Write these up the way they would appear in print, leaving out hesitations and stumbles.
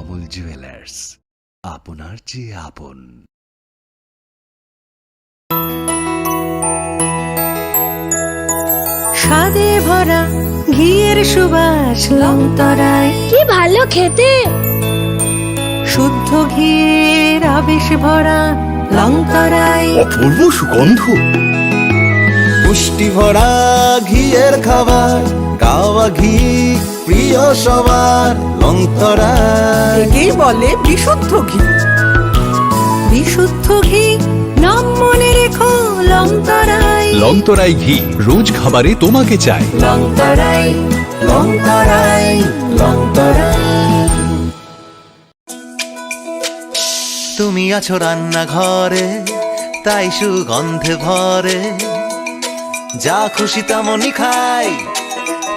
নীলামুল jewellers, আপনার চেয়ে আপন। স্বাদে ভরা ঘিয়ের সুবাস লংতরায়, কি ভালো খেতে। শুদ্ধ ঘিয়ের আবেশ ভরা লংতরায়, অপূর্ব সুগন্ধ, পুষ্টি ভরা ঘিয়ের খাবার, গাওয়া ঘি প্রিয় সবার লংতরায়। একেই বলে বিশুদ্ধ ঘি। বিশুদ্ধ ঘি নাম মনে রেখো লংতরায়। লংতরাই ঘি রোজ খাবারে তোমাকে চাই। লংতরাই, লংতরাই, লংতরাই। তুমি আছো রান্নাঘরে, তাই সুগন্ধে ভরে, যা খুশি তেমনই খাই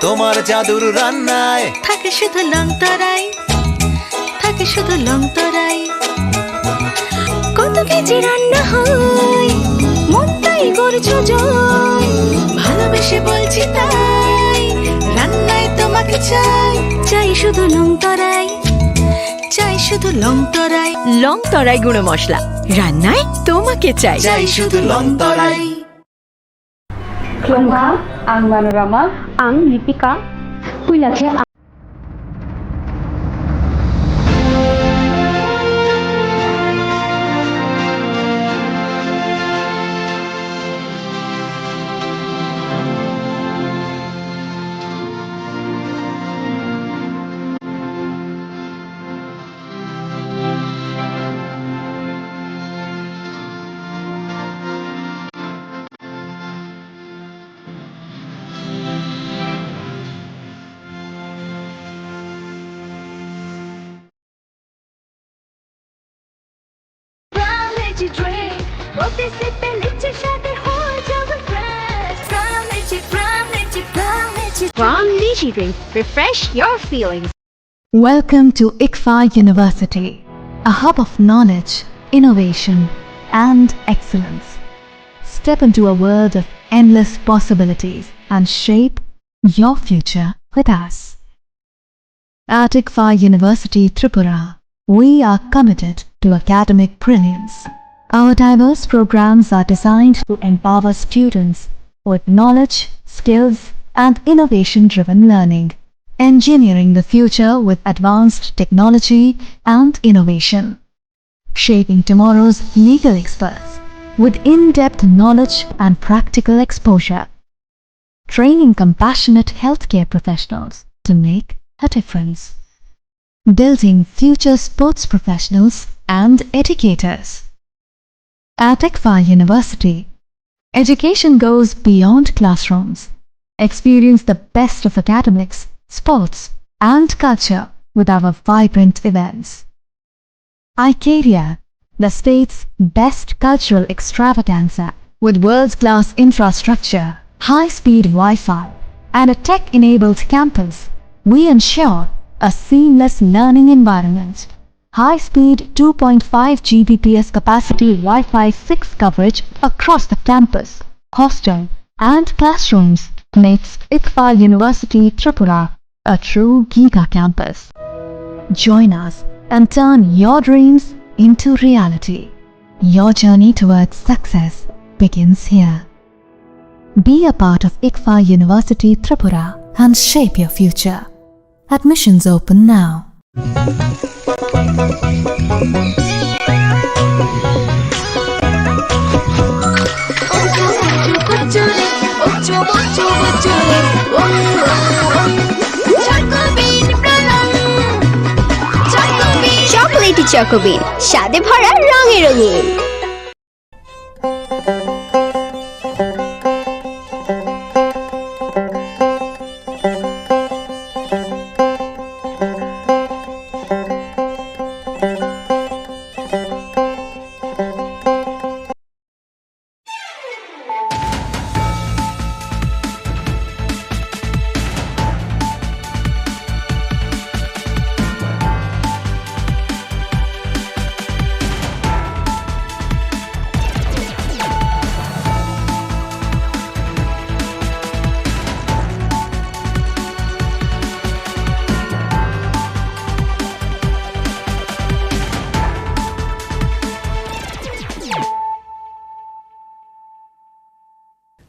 তোমার জাদুর রান্নায়। থাকে শুধু লংতরাই, থাকে শুধু লংতরাই। কত কেজি রান্না হয়, মনটাই করছো জয়। ভালোবেসে বলছি তাই, রান্নায় তোমাকে চাই। চাই শুধু লংতরাই, চাই শুধু লংতরাই। লংতরাই গুঁড়ো মশলা, রান্নায় তোমাকে চাই। চাই শুধু লংতরাই। Klongha, ang Manorama, ang Lipika, Kuilakhe. From Lychee Drink, refresh your feelings. Welcome to IKA University, a hub of knowledge, innovation, and excellence. Step into a world of endless possibilities and shape your future with us. At IKA University, Tripura, we are committed to academic brilliance. Our diverse programs are designed to empower students with knowledge, skills, and innovation-driven learning, engineering the future with advanced technology and innovation, shaping tomorrow's legal experts with in-depth knowledge and practical exposure, training compassionate healthcare professionals to make a difference, building future sports professionals and educators. At IKA University, education goes beyond classrooms. Experience the best of academics, sports, and culture with our vibrant events. IKA, the state's best cultural extravaganza, with world-class infrastructure, high-speed Wi-Fi, and a tech-enabled campus, we ensure a seamless learning environment. High-speed 2.5 Gbps capacity Wi-Fi 6 coverage across the campus, hostel, and classrooms makes IKA University Tripura a true Giga campus. Join us and turn your dreams into reality. Your journey towards success begins here. Be a part of IKA University Tripura and shape your future. Admissions open now. Chocolatey চকোবিন, স্বাদে ভরা রঙে রঙিন।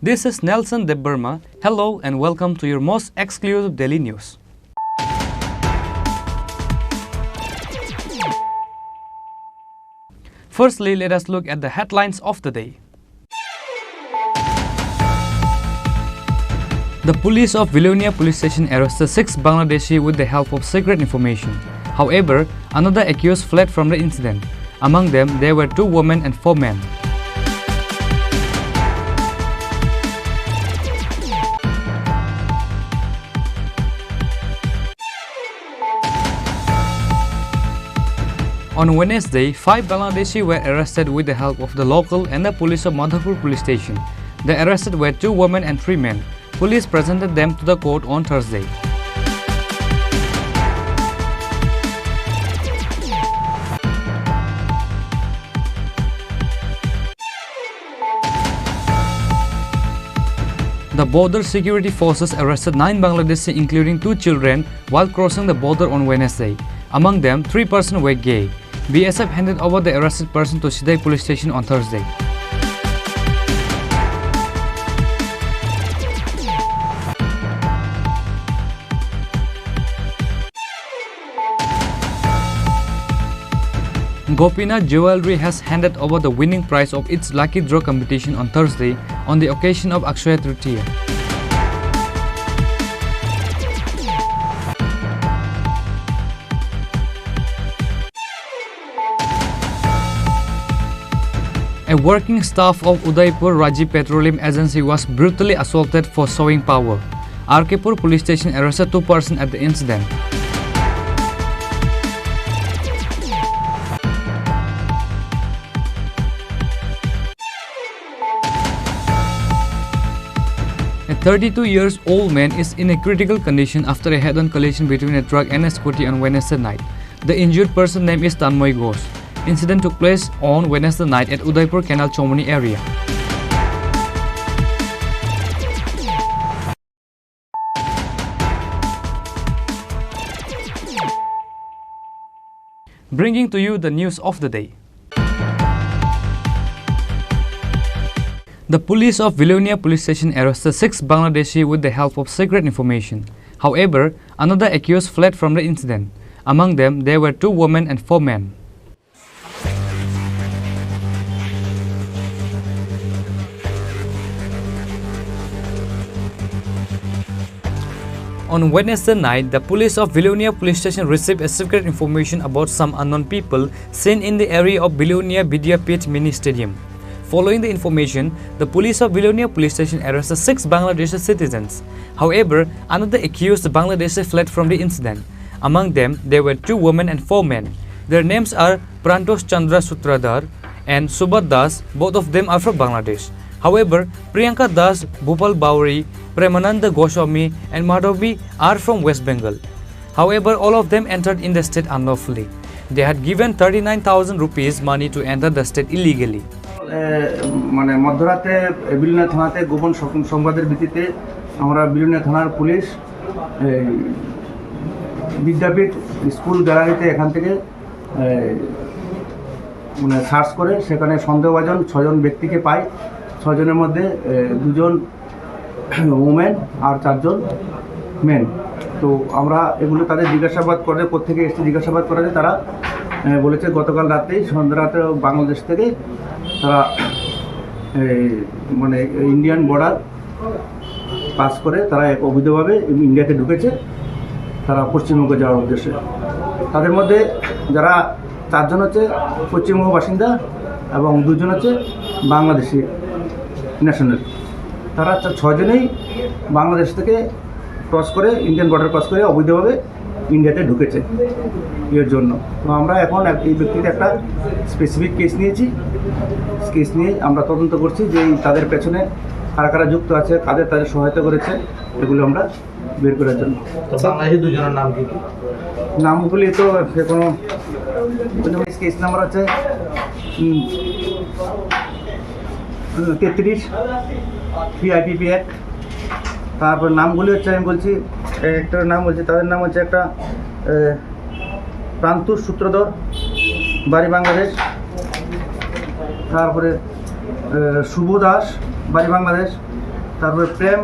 This is Nelson Debbarma. Hello and welcome to your most exclusive daily news. Firstly, let us look at the headlines of the day. The police of Vilonia police station arrested 6 Bangladeshi with the help of secret information. However, another accused fled from the incident. Among them, there were 2 women and 4 men. On Wednesday, 5 Bangladeshi were arrested with the help of the local and the police of Madhapur police station. The arrested were 2 women and 3 men. Police presented them to the court on Thursday. The border security forces arrested 9 Bangladeshi including 2 children while crossing the border on Wednesday. Among them, 3 persons were gay. BSF handed over the arrested person to Sidai police station on Thursday. Gopina Jewelry has handed over the winning prize of its lucky draw competition on Thursday on the occasion of Akshaya Tritiya. A working staff of Udaipur Raji Petroleum Agency was brutally assaulted for showing power. Arkepur police station arrested 2 persons at the incident. A 32-year-old man is in a critical condition after a head-on collision between a truck and a scooty on Wednesday night. The injured person's name is Tanmoy Ghosh. Incident took place on Wednesday night at Udaipur Canal Chomoni area. Bringing to you the news of the day. The police of Vilonia police station arrested 6 Bangladeshi with the help of secret information. However, another accused fled from the incident. Among them, there were 2 women and 4 men. On Wednesday night, the police of Vilonia police station received a secret information about some unknown people seen in the area of Vilonia Vidyapit mini stadium. Following the information, the police of Vilonia police station arrested 6 Bangladeshi citizens. However, another accused Bangladeshi fled from the incident. Among them, there were 2 women and 4 men. Their names are Prantos Chandra Sutradhar and Subhat Das. Both of them are from Bangladesh. However, Priyanka Das, Bhupal Bauri, Premananda Goswami and Madhavi are from West Bengal. However, all of them entered in the state unlawfully. They had given 39,000 rupees money to enter the state illegally. মানে মধ্যরাতে বিলুনিয়া থানাতে গোপন সংবাদের ভিত্তিতে আমরা বিলুনিয়া থানার police বিদ্যাপীঠ school গ্যালারিতে এখান থেকে মানে সার্চ করে সেখানে সন্দেহভাজন 6 জন ব্যক্তিকে পাই। 6 জনের মধ্যে 2 জন ওমেন আর 4 জন মেন। তো আমরা এগুলো তাদের জিজ্ঞাসাবাদ করে কোত্থেকে এসে জিজ্ঞাসাবাদ করাতে তারা বলেছে গতকাল রাতেই সন্ধ্যা রাতে বাংলাদেশ থেকে তারা মানে ইন্ডিয়ান বর্ডার পাস করে তারা এক অবৈধভাবে ইন্ডিয়াতে ঢুকেছে, তারা পশ্চিমবঙ্গে যাওয়ার উদ্দেশ্যে। তাদের মধ্যে যারা 4 জন হচ্ছে পশ্চিমবঙ্গ বাসিন্দা এবং 2 জন হচ্ছে বাংলাদেশি ন্যাশনাল। তারা 6 জনেই বাংলাদেশ থেকে ক্রস করে ইন্ডিয়ান বর্ডার ক্রস করে অবৈধভাবে ইন্ডিয়াতে ঢুকেছে এর জন্য। তো আমরা এখন এই ব্যক্তিতে একটা স্পেসিফিক কেস নিয়েছি। কেস নিয়ে আমরা তদন্ত করছি যে তাদের পেছনে কারা কারা যুক্ত আছে, কাদের তাদের সহায়তা করেছে, এগুলো আমরা বের করার জন্য। বাংলাদেশি 2 জনের নাম কি? নামগুলি তো কোনো কেস নাম্বার আছে 33 PIPP অ্যাক্ট। তারপর নামগুলি হচ্ছে আমি বলছি, একটার নাম বলছি, তাদের নাম হচ্ছে একটা প্রান্তুষ সূত্রধর, বাড়ি বাংলাদেশ। তারপরে শুভ দাস, বাড়ি বাংলাদেশ। তারপরে প্রেম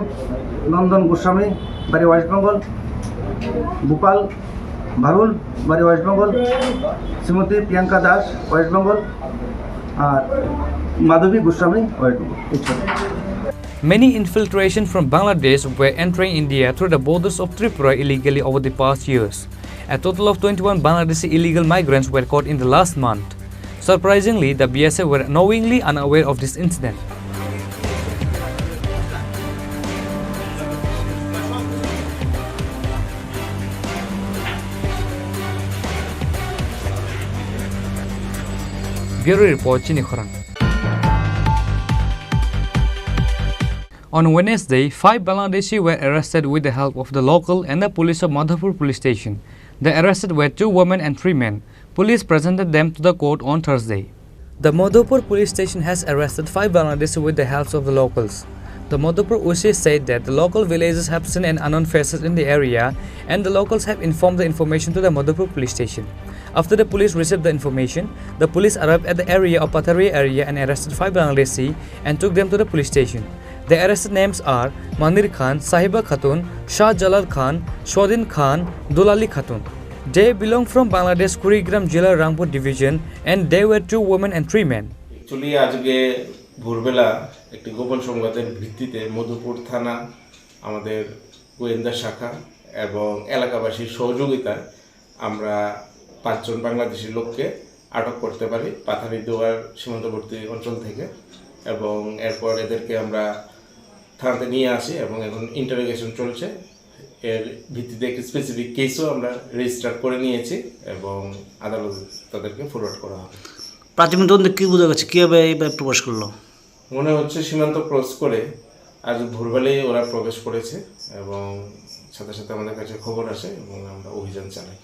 নন্দন গোস্বামী, বাড়ি ওয়েস্ট বেঙ্গল, গোপাল ভারুল, বাড়ি ওয়েস্ট বেঙ্গল, শ্রীমতী প্রিয়াঙ্কা দাস, ওয়েস্ট বেঙ্গল, আর Madhabi Goswami, West Bengal. Many infiltration from Bangladesh were entering India through the borders of Tripura illegally over the past years. A total of 21 Bangladeshi illegal migrants were caught in the last month. Surprisingly, the BSF were knowingly unaware of this incident. Bureau Report, Chini Khorang. On Wednesday, 5 Bangladeshi were arrested with the help of the local and the police of Madhapur police station. The arrested were 2 women and 3 men. Police presented them to the court on Thursday. The Madhapur police station has arrested 5 Bangladeshi with the help of the locals. The Madhapur OC said that the local villagers have seen an unknown faces in the area and the locals have informed the information to the Madhapur police station. After the police received the information, the police arrived at the area of Patari area and arrested 5 Bangladeshi and took them to the police station. The arrested names are Manir Khan, Sahiba Khatun, Shah Jalal Khan, Shodin Khan, Dulali Khatun. They belong from Bangladesh Kurigram Jilla Rangpur division and they were 2 women and 3 men. Actually, আজকে ভোরবেলা একটি গোপন সংবাদের ভিত্তিতে মধুপুর থানা, আমাদের গোয়েন্দা শাখা এবং এলাকাবাসীর সহযোগিতায় আমরা 5 জন বাংলাদেশি লোককে আটক করতে পারি পাথারি দুয়ার সীমান্তবর্তী অঞ্চল থেকে এবং এরপর এদেরকে আমরা থানাতে নিয়ে আসি এবং এখন ইন্টারোগেশন চলছে। এর ভিত্তিতে একটি স্পেসিফিক কেসও আমরা রেজিস্টার করে নিয়েছি এবং আদালতে তাদেরকে ফরওয়ার্ড করা হবে। প্রাথমিক তদন্তে কী বোঝা গেছে, কীভাবে এইভাবে প্রবেশ করলো? মনে হচ্ছে সীমান্ত ক্রস করে আজ ভোরবেলায় ওরা প্রবেশ করেছে এবং সাথে সাথে আমাদের কাছে খবর আসে এবং আমরা অভিযান চালাই।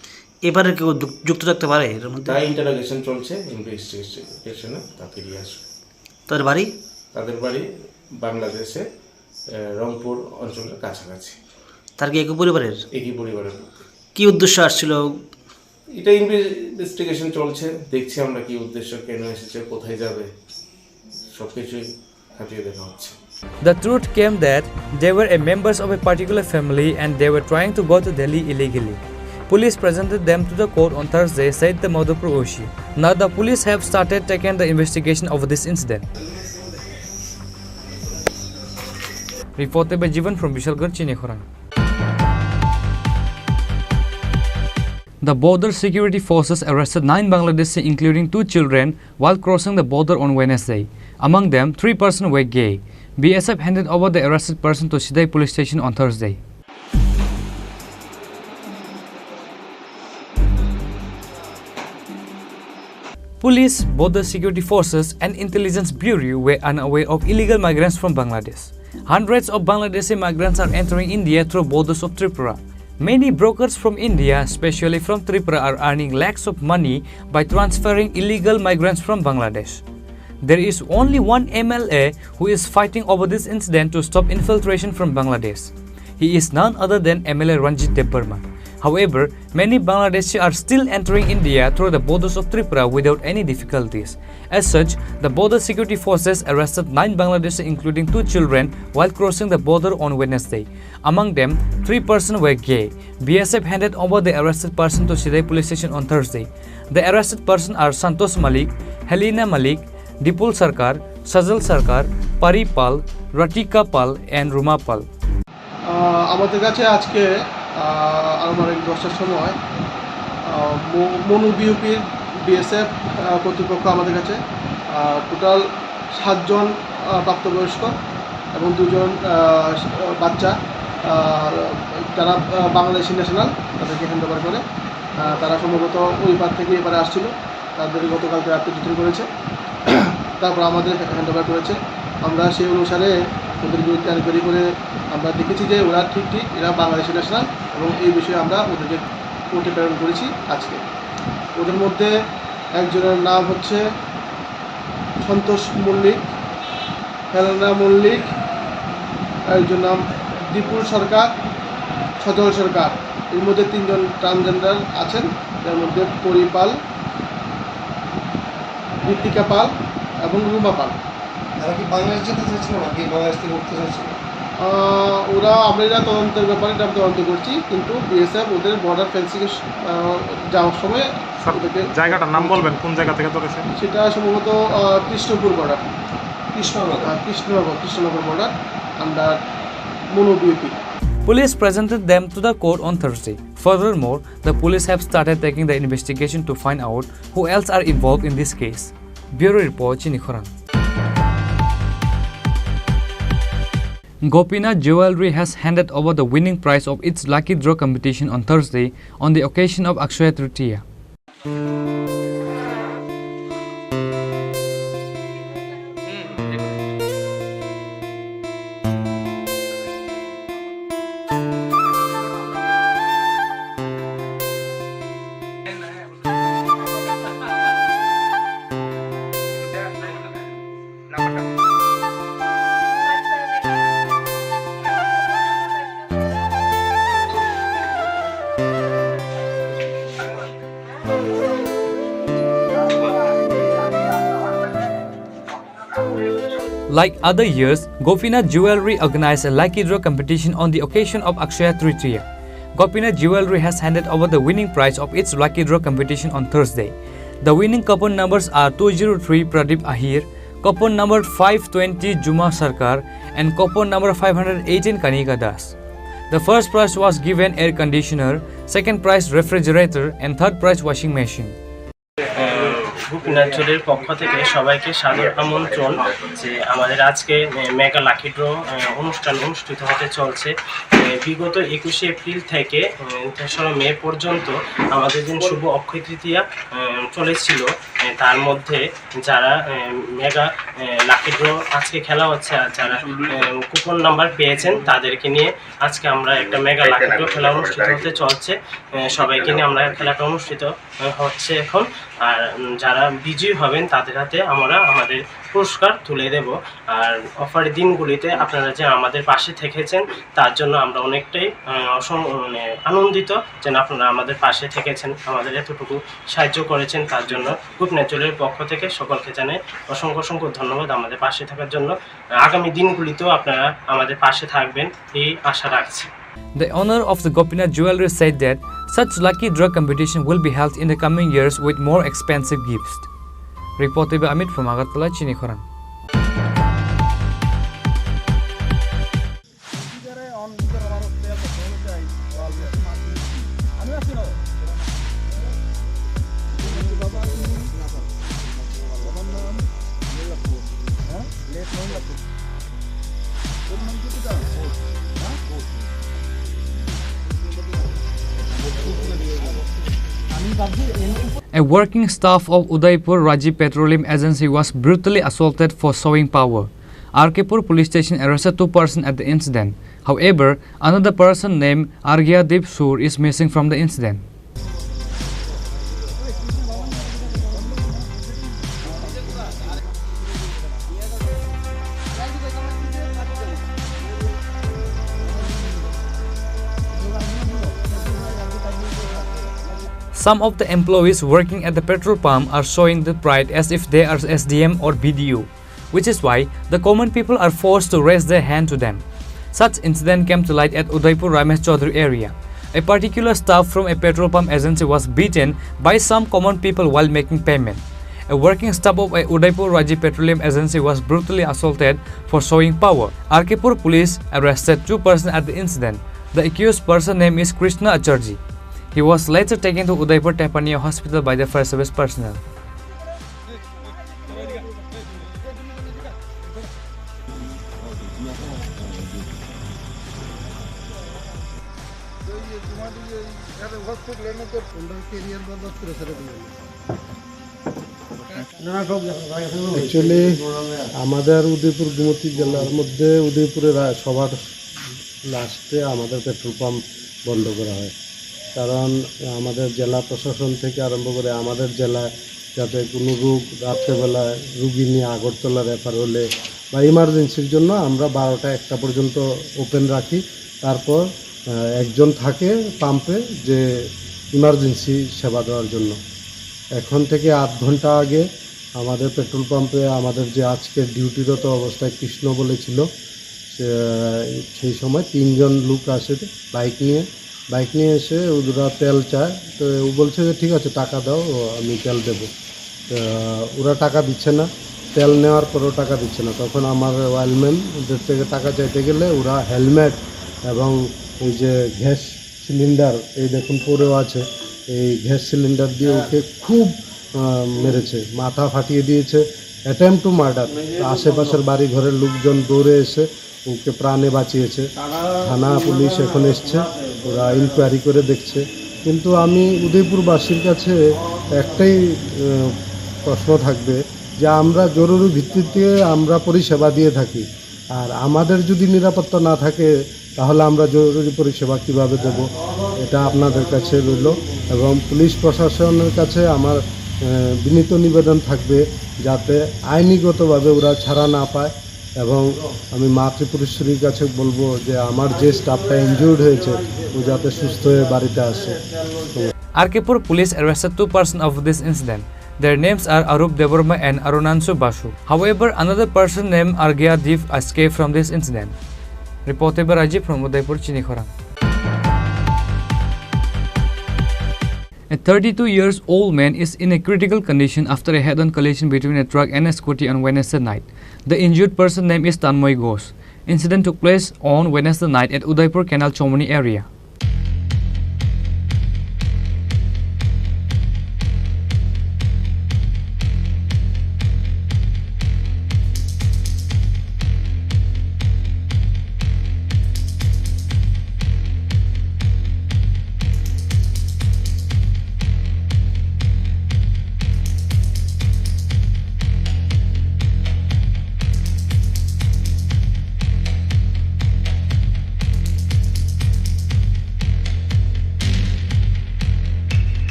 এবারে কেউ যুক্ত থাকতে পারে এর মধ্যে? তাই ইন্টারোগেশন চলছে, ইনভেস্টিগেশনে তা ফিরিয়ে আসবে। তাদের বাড়ি বাংলাদেশে রংপুর অঞ্চলের কাছাকাছি। তার কি একই পরিবারের? একই পরিবারের। কি উদ্দেশ্য আসছিল? এটা ইনভেস্টিগেশন চলছে, দেখছি আমরা কি উদ্দেশ্য, কেন এসেছে, কোথায় যাবে, সবকিছুই খতিয়ে দেখা হচ্ছে। The truth came that they were members of a particular family and they were trying to go to Delhi illegally. Police presented them to the court on Thursday, said the Madhapur OC. Now the police have started taking the investigation of this incident. Reported by Jivan from Vishalgarh, Chini Khorang. The border security forces arrested 9 Bangladeshi including 2 children while crossing the border on Wednesday. Among them, 3 persons were gay. BSF handed over the arrested person to Sidai police station on Thursday. Police, border security forces and intelligence bureau were unaware of illegal migrants from Bangladesh. Hundreds of Bangladeshi migrants are entering India through borders of Tripura. Many brokers from India, especially from Tripura, are earning lakhs of money by transferring illegal migrants from Bangladesh. There is only one MLA who is fighting over this incident to stop infiltration from Bangladesh. He is none other than MLA Ranjit Debbarma. However, many Bangladeshi are still entering India through the borders of Tripura without any difficulties. As such, the border security forces arrested 9 Bangladeshi including 2 children while crossing the border on Wednesday. Among them, 3 persons were gay. BSF handed over the arrested person to Sidai police station on Thursday. The arrested persons are Santosh Malik, Helena Malik, Dipul Sarkar, Sajal Sarkar, Pari Pal, Ratika Pal and Ruma Pal. আমাদের কাছে আজকে আনুমানিক 10টার সময় Manu বিউপির BSF কর্তৃপক্ষ আমাদের কাছে total 7 জন প্রাপ্তবয়স্ক এবং 2 জন বাচ্চা যারা বাংলাদেশি ন্যাশনাল তাদেরকে হ্যান্ডওভার করে। তারা সম্ভবত ওই পার থেকে এবারে আসছিল, তাদের গতকালকে রাত্রে ডিটেন করেছে, তারপর আমাদের হ্যান্ডওভার করেছে। আমরা সেই অনুসারে ওদের বিরুদ্ধে এনকোয়ারি করে আমরা দেখেছি যে ওরা ঠিক এরা বাংলাদেশি ন্যাশনাল এবং এই বিষয়ে আমরা ওদেরকে কোর্টে প্রেরণ করেছি আজকে। ওদের মধ্যে একজনের নাম হচ্ছে সন্তোষ মল্লিক, হেলেনা মল্লিক, একজন নাম দীপুল সরকার, সজল সরকার। এর মধ্যে 3 জন ট্রান্সজেন্ডার আছেন, যার মধ্যে পরিপাল, ঋতিকা পাল এবং রুমা পাল। তারা কি বাংলাদেশ যেতে চাইছিল নাকি বাংলাদেশ থেকে উঠতে চাইছিল? ওরা আমরা তদন্তের ব্যাপারে এটা তদন্ত করছি, কিন্তু বিএসএফ ওদের বর্ডার ফেন্সিংয়ে যাওয়ার সময় ওদেরকে জায়গাটার নাম বলবেন, কোন জায়গা থেকে ধরেছে? সেটা সম্ভবত Krishnapur border, Krishnanagar border under Manu BUP. Police presented them to the court on Thursday. Furthermore, the police have started taking the investigation to find out who else are involved in this case. Bureau Report, Chini Khorang. Gopina Jewelry has handed over the winning prize of its lucky draw competition on Thursday on the occasion of Akshaya Tritiya. Like other years, Gopina Jewelry organized a lucky draw competition on the occasion of Akshaya Tritiya. Gopina Jewelry has handed over the winning prize of its lucky draw competition on Thursday. The winning coupon numbers are 203 Pradeep Ahir, coupon number 520 Juma Sarkar, and coupon number 518 Kanika Das. The first prize was given air conditioner, second prize refrigerator, and third prize washing machine. গোপীনা জুয়েলারির পক্ষ থেকে সবাইকে সাদর আমন্ত্রণ যে আমাদের আজকে mega lucky draw অনুষ্ঠান অনুষ্ঠিত হতে চলছে। বিগত 21শে এপ্রিল থেকে 3রা মে পর্যন্ত আমাদের দিন শুভ অক্ষয় তৃতীয়া চলেছিল। তার মধ্যে যারা মেগা লাকি ড্র আজকে খেলা হচ্ছে আর যারা কুপন নাম্বার পেয়েছেন তাদেরকে নিয়ে আজকে আমরা একটা মেগা লাকি ড্র খেলা অনুষ্ঠিত হতে চলছে। সবাইকে নিয়ে আমরা খেলাটা অনুষ্ঠিত হচ্ছে এখন। আর যারা বিজয়ী হবেন তাদের হাতে আমরা আমাদের পুরস্কার তুলে দেব। আর অফারের দিনগুলিতে আপনারা যে আমাদের পাশে থেকেছেন তার জন্য আমরা অনেকটাই আনন্দিত যে আপনারা আমাদের পাশে থেকেছেন, আমাদের এতটুকু সাহায্য করেছেন তার জন্য গোপীনা জুয়েলারির পক্ষ থেকে সকলকে জানাই অসংখ্য অসংখ্য ধন্যবাদ আমাদের পাশে থাকার জন্য। আগামী দিনগুলিতেও আপনারা আমাদের পাশে থাকবেন এই আশা রাখছি। The owner of the Gopina Jewelry said that such lucky draw competition will be held in the coming years with more expensive gifts. Reported by Amit from Agartala, Chini Khorang. A working staff of Udaipur Raji Petroleum Agency was brutally assaulted for showing power. Arkepur police station arrested 2 persons at the incident. However, another person named Argyadip Sur is missing from the incident. Some of the employees working at the petrol pump are showing the pride as if they are SDM or BDO, which is why the common people are forced to raise their hand to them. Such incident came to light at Udaipur Ramesh Chaudhary area. A particular staff from a petrol pump agency was beaten by some common people while making payment. A working staff of a Udaipur Raji Petroleum Agency was brutally assaulted for showing power. Arkepur police arrested 2 persons at the incident. The accused person name is Krishna Acharji. He was later taken to Udaipur Tepania Hospital by the fire service personnel. Actually আমাদের উদয়পুর গোমতী জেলার মধ্যে উদয়পুরের সবার লাস্টে আমাদের petrol pump বন্ধ করা হয়, কারণ আমাদের জেলা প্রশাসন থেকে আরম্ভ করে আমাদের জেলায় যাতে কোনো রোগ রাত্রেবেলায় রুগী নিয়ে আগরতলা রেফার হলে বা ইমার্জেন্সির জন্য আমরা 12টা 1টা পর্যন্ত ওপেন রাখি। তারপর একজন থাকে পাম্পে যে ইমার্জেন্সি সেবা দেওয়ার জন্য। এখন থেকে 8 ঘন্টা আগে আমাদের পেট্রোল পাম্পে আমাদের যে আজকে ডিউটিরত অবস্থায় কৃষ্ণ বলেছিল সেই সময় 3 জন লোক আসে বাইক নিয়ে এসে ওরা তেল চায়, তো ও বলছে যে ঠিক আছে টাকা দাও, আমি তেল দেবো। ওরা টাকা দিচ্ছে না, তেল নেওয়ার পরেও টাকা দিচ্ছে না। তখন আমার ওয়েলম্যান ওদের থেকে টাকা চাইতে গেলে ওরা হেলমেট এবং এই যে গ্যাস সিলিন্ডার, এই দেখুন পরেও আছে, এই গ্যাস সিলিন্ডার দিয়ে ওকে খুব মেরেছে, মাথা ফাটিয়ে দিয়েছে, অ্যাটেম্প টু মার্ডার। আশেপাশের বাড়ি ঘরের লোকজন দৌড়ে এসে ওকে প্রাণে বাঁচিয়েছে। থানা পুলিশ এখন এসছে, ওরা ইনকোয়ারি করে দেখছে। কিন্তু আমি উদয়পুরবাসীর কাছে একটাই প্রশ্ন থাকবে যে আমরা জরুরি ভিত্তিতে আমরা পরিষেবা দিয়ে থাকি, আর আমাদের যদি নিরাপত্তা না থাকে তাহলে আমরা জরুরি পরিষেবা কীভাবে দেব, এটা আপনাদের কাছে রইল। এবং পুলিশ প্রশাসনের কাছে আমার বিনীত নিবেদন থাকবে যাতে আইনিগতভাবে ওরা ছাড়া না পায়। এবং আমি মা ত্রিপুরেশ্বরীর কাছে বলবো যে আমার যে স্টাফটা ইনজুর্ড হয়েছে ও যাতে সুস্থ হয়ে বাড়িতে আসে। Arkepur police arrested 2 persons of this incident. Their names are Arup Devarma and Arunanshu Basu. However, another person named Argya Dev escaped from this incident. Reported by Rajiv from Udaipur, Chini Khorang. A 32-year-old man is in a critical condition after a head-on collision between a truck and a scooty on Wednesday night. The injured person's name is Tanmoy Ghosh. Incident took place on Wednesday night at Udaipur Canal Chomoni area.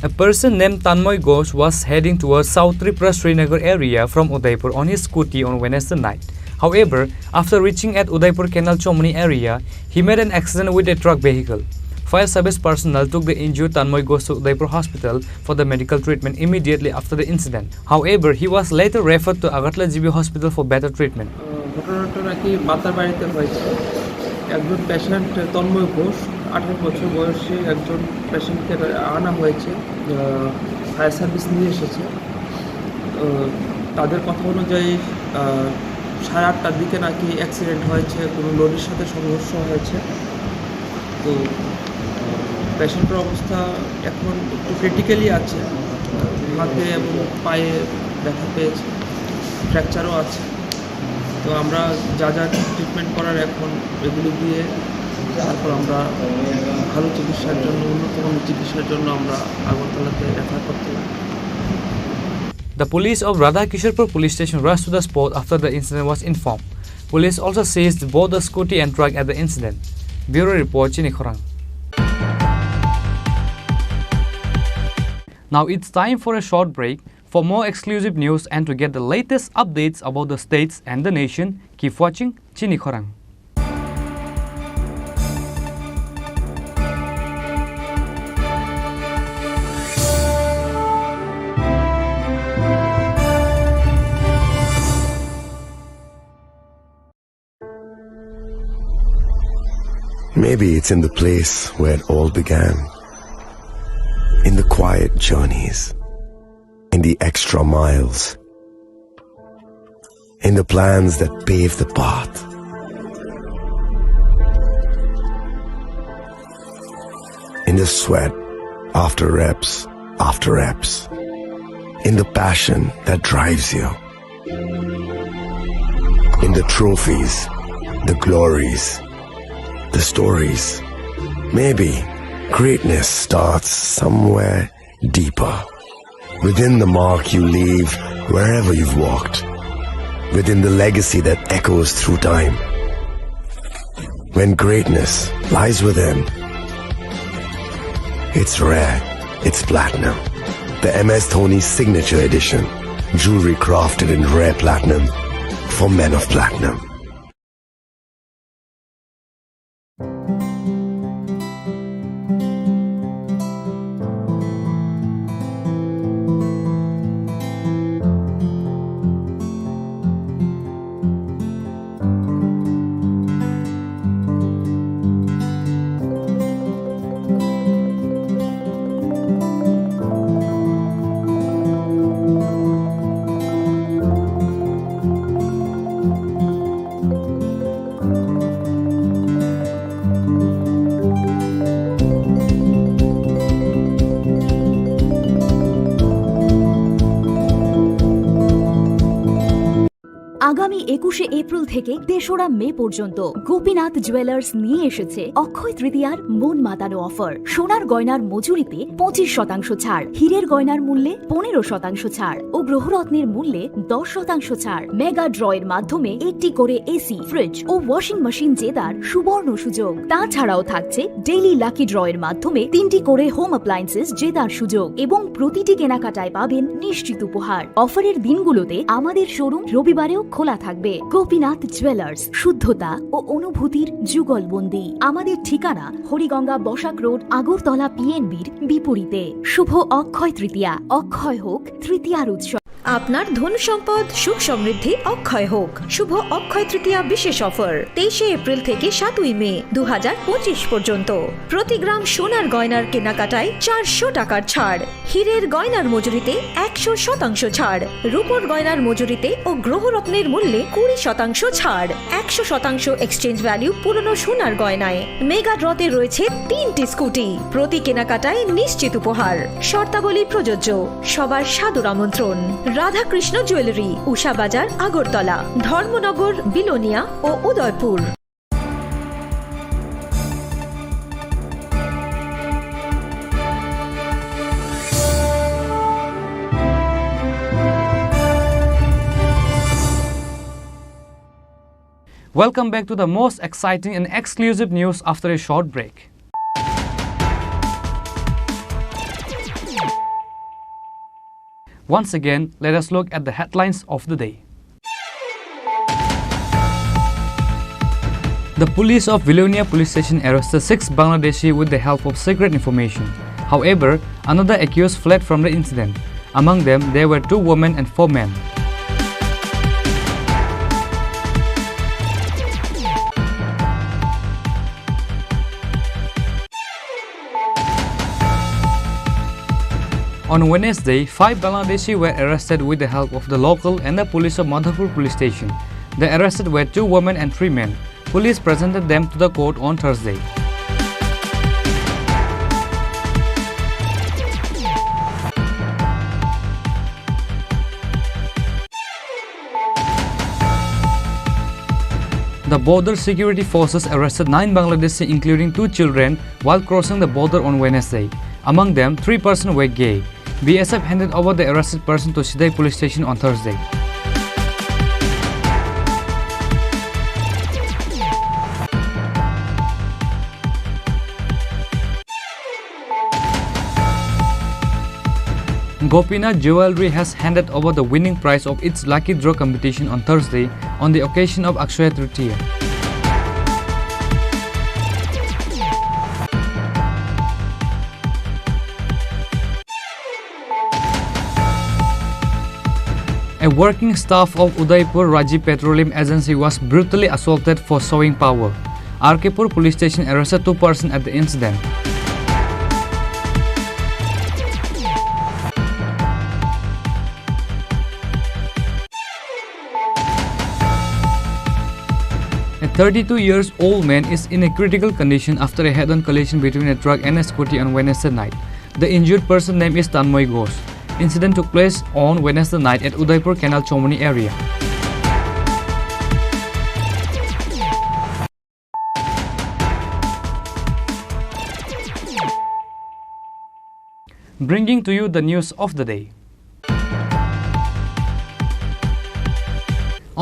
A person named Tanmoy Ghosh was heading towards South Tripura Srinagar area from Udaipur on his scooty on Wednesday night. However, after reaching at Udaipur Canal Chomoni area, he made an accident with a truck vehicle. Fire service personnel took the injured Tanmoy Ghosh to Udaipur Hospital for the medical treatment immediately after the incident. However, he was later referred to Agartala GB Hospital for better treatment. ঘটনাটা নাকি মাতার বাড়িতে হয়েছে। একজন patient Tanmoy Ghosh 18 বছর বয়সী একজন পেশেন্টকে আনা হয়েছে, ফায়ার সার্ভিস নিয়ে এসেছে। তাদের কথা অনুযায়ী 8:30টার দিকে নাকি অ্যাক্সিডেন্ট হয়েছে, কোনো লরির সাথে সংঘর্ষ হয়েছে। তো পেশেন্টের অবস্থা এখন একটু ক্রিটিক্যালি আছে, হাতে এবং পায়ে ব্যথা পেয়েছে, ফ্র্যাকচারও আছে। তো আমরা যা যা ট্রিটমেন্ট করার এখন এগুলো দিয়ে তারপর আমরা ভালো চিকিৎসার জন্য, উন্নতমানের চিকিৎসার জন্য আমরা আগরতলাতে রেফার করতে পারি। The police of Radhakisharpur police station rushed to the spot after the incident was informed. Police also seized both the scooty and truck at the incident. Bureau report, Chini Khorang. Now it's time for a short break. For more exclusive news and to get the latest updates about the states and the nation, keep watching Chini Khorang. Maybe it's in the place where it all began, in the quiet journeys, in the extra miles, in the plans that pave the path. In the sweat after reps, in the passion that drives you, in the trophies, the glories, the stories. Maybe greatness starts somewhere deeper, within the mark you leave wherever you've walked, within the legacy that echoes through time. When greatness lies within, it's rare, it's platinum. The MS Dhoni Signature Edition, jewelry crafted in rare platinum for men of platinum. আগামী 21শে April থেকে 3রা মে পর্যন্ত Gopinath jewellers নিয়ে এসেছে অক্ষয় তৃতীয়ার মন মাতানো offer. সোনার গয়নার মজুরিতে 25% ছাড়, হীরের গয়নার মূল্যে 15% ছাড় ও গ্রহরত্নের মূল্যে 10% ছাড়। মেগা ড্রয়ের মাধ্যমে একটি করে এসি, ফ্রিজ ও ওয়াশিং মেশিন জেতার সুবর্ণ সুযোগ। তাছাড়াও থাকছে ডেইলি লাকি ড্রয়ের মাধ্যমে 3টি করে হোম অ্যাপ্লায়েন্সেস জেতার সুযোগ এবং প্রতিটি কেনাকাটায় পাবেন নিশ্চিত উপহার। অফারের দিনগুলোতে আমাদের শোরুম রবিবারেও খোলা থাকবে। গোপীনাথ জুয়েলার্স, শুদ্ধতা ও অনুভূতির যুগলবন্দি। আমাদের ঠিকানা হরিগঙ্গা বসাক রোড, আগরতলা পিএনবির বিপরীতে। শুভ অক্ষয় তৃতীয়া, অক্ষয় হোক তৃতীয়ার উৎসব। আপনার ধন সম্পদ সুখ সমৃদ্ধি অক্ষয় হোক। শুভ অক্ষয় তৃতীয়া বিশেষ অফার 23শে এপ্রিল থেকে 7ই মে 2025 পর্যন্ত। প্রতি গ্রাম সোনার গয়নার কেনাকাটায় 400 টাকার ছাড়, হীরের গয়নার মজুরিতে 100% ছাড়, রূপোর গয়নার মজুরিতে ও গ্রহরত্নের মূল্যে 20% ছাড়, 100% এক্সচেঞ্জ ভ্যালু পুরনো সোনার গয়নায়। মেগা ড্রতে রয়েছে 3টি স্কুটি, প্রতি কেনাকাটায় নিশ্চিত উপহার। শর্তাবলী প্রযোজ্য। সবার সাদর আমন্ত্রণ। রাধাকৃষ্ণ জুয়েলারি, উষা বাজার, আগরতলা, ধর্মনগর, বিলোনিয়া ও Udaipur. Welcome back to the most exciting and exclusive news after a short break. Once again, let us look at the headlines of the day. The police of Vilonia police station arrested 6 Bangladeshi with the help of secret information. However, another accused fled from the incident. Among them, there were 2 women and 4 men. On Wednesday, 5 Bangladeshi were arrested with the help of the local and the police of Madhapur police station. The arrested were 2 women and 3 men. Police presented them to the court on Thursday. The border security forces arrested 9 Bangladeshi, including 2 children, while crossing the border on Wednesday. Among them, 3 persons were gay. BSF handed over the arrested person to Sidai police station on Thursday. Gopina Jewelry has handed over the winning prize of its lucky draw competition on Thursday on the occasion of Akshaya Tritiya. A working staff of Udaipur Rajiv Petroleum Agency was brutally assaulted for showing power. RKpur police station arrested 2 persons at the incident. A 32-year-old man is in a critical condition after a head-on collision between a truck and a scooty on Wednesday night. The injured person's name is Tanmoy Ghosh. Incident took place on Wednesday night at Udaipur Canal Chomoni area. Bringing to you the news of the day.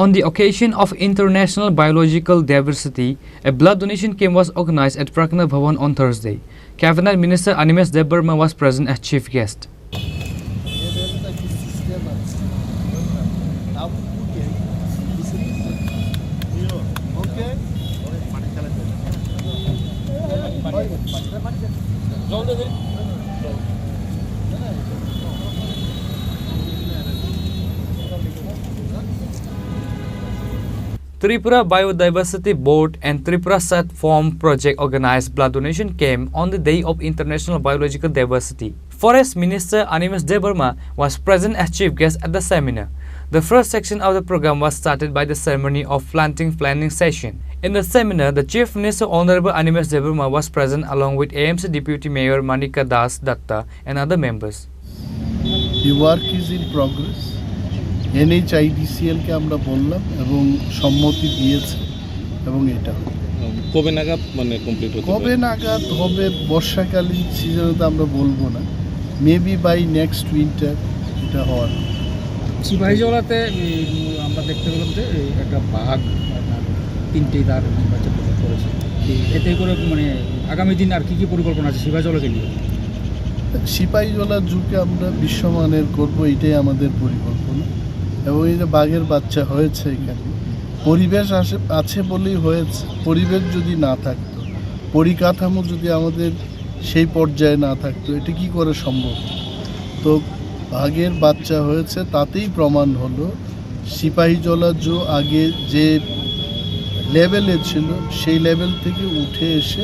On the occasion of International Biological Diversity, a blood donation camp was organized at Prakana Bhavan on Thursday. Cabinet Minister Animesh Debarma was present as chief guest. Tripura Biodiversity Board and Tripura Sat Form Project organized blood donation camp on the day of International Biological Diversity. Forest Minister Animesh Debarma was present as chief guest at the seminar. The first section of the program was started by the ceremony of planning session. In the seminar, the Chief Minister Honorable Animesh Debarma was present along with AMC Deputy Mayor Manika Das Datta and other members. The work is in progress. NHIDCLকে আমরা বললাম এবং সম্মতি দিয়েছে এবং এটা কবে নাগাদ মানে কমপ্লিট হবে? কবে নাগাদ হবে বর্ষাকালীন সিজনে তো আমরা বলবো না, মেবি বাই নেক্সট উইন্টার এটা হওয়ার। সিপাহীজলাতে আমরা দেখতে পেলাম যে একটা বাঘ 3টি তার নির্বাচন করেছে, এতে করে মানে আগামী দিন আর কি পরিকল্পনা আছে সিপাহীজলাকে নিয়ে? সিপাহীজলা জুকে আমরা বিশ্বমানের করবো, এটাই আমাদের পরিকল্পনা। এবং এই যে বাঘের বাচ্চা হয়েছে এখানে, পরিবেশ আছে বলেই হয়েছে। পরিবেশ যদি না থাকতো, পরিকাঠামো যদি আমাদের সেই পর্যায়ে না থাকতো, এটা কি করে সম্ভব? তো বাঘের বাচ্চা হয়েছে, তাতেই প্রমাণ হলো সিপাহীজলা জু আগে যে লেভেলে ছিল সেই লেভেল থেকে উঠে এসে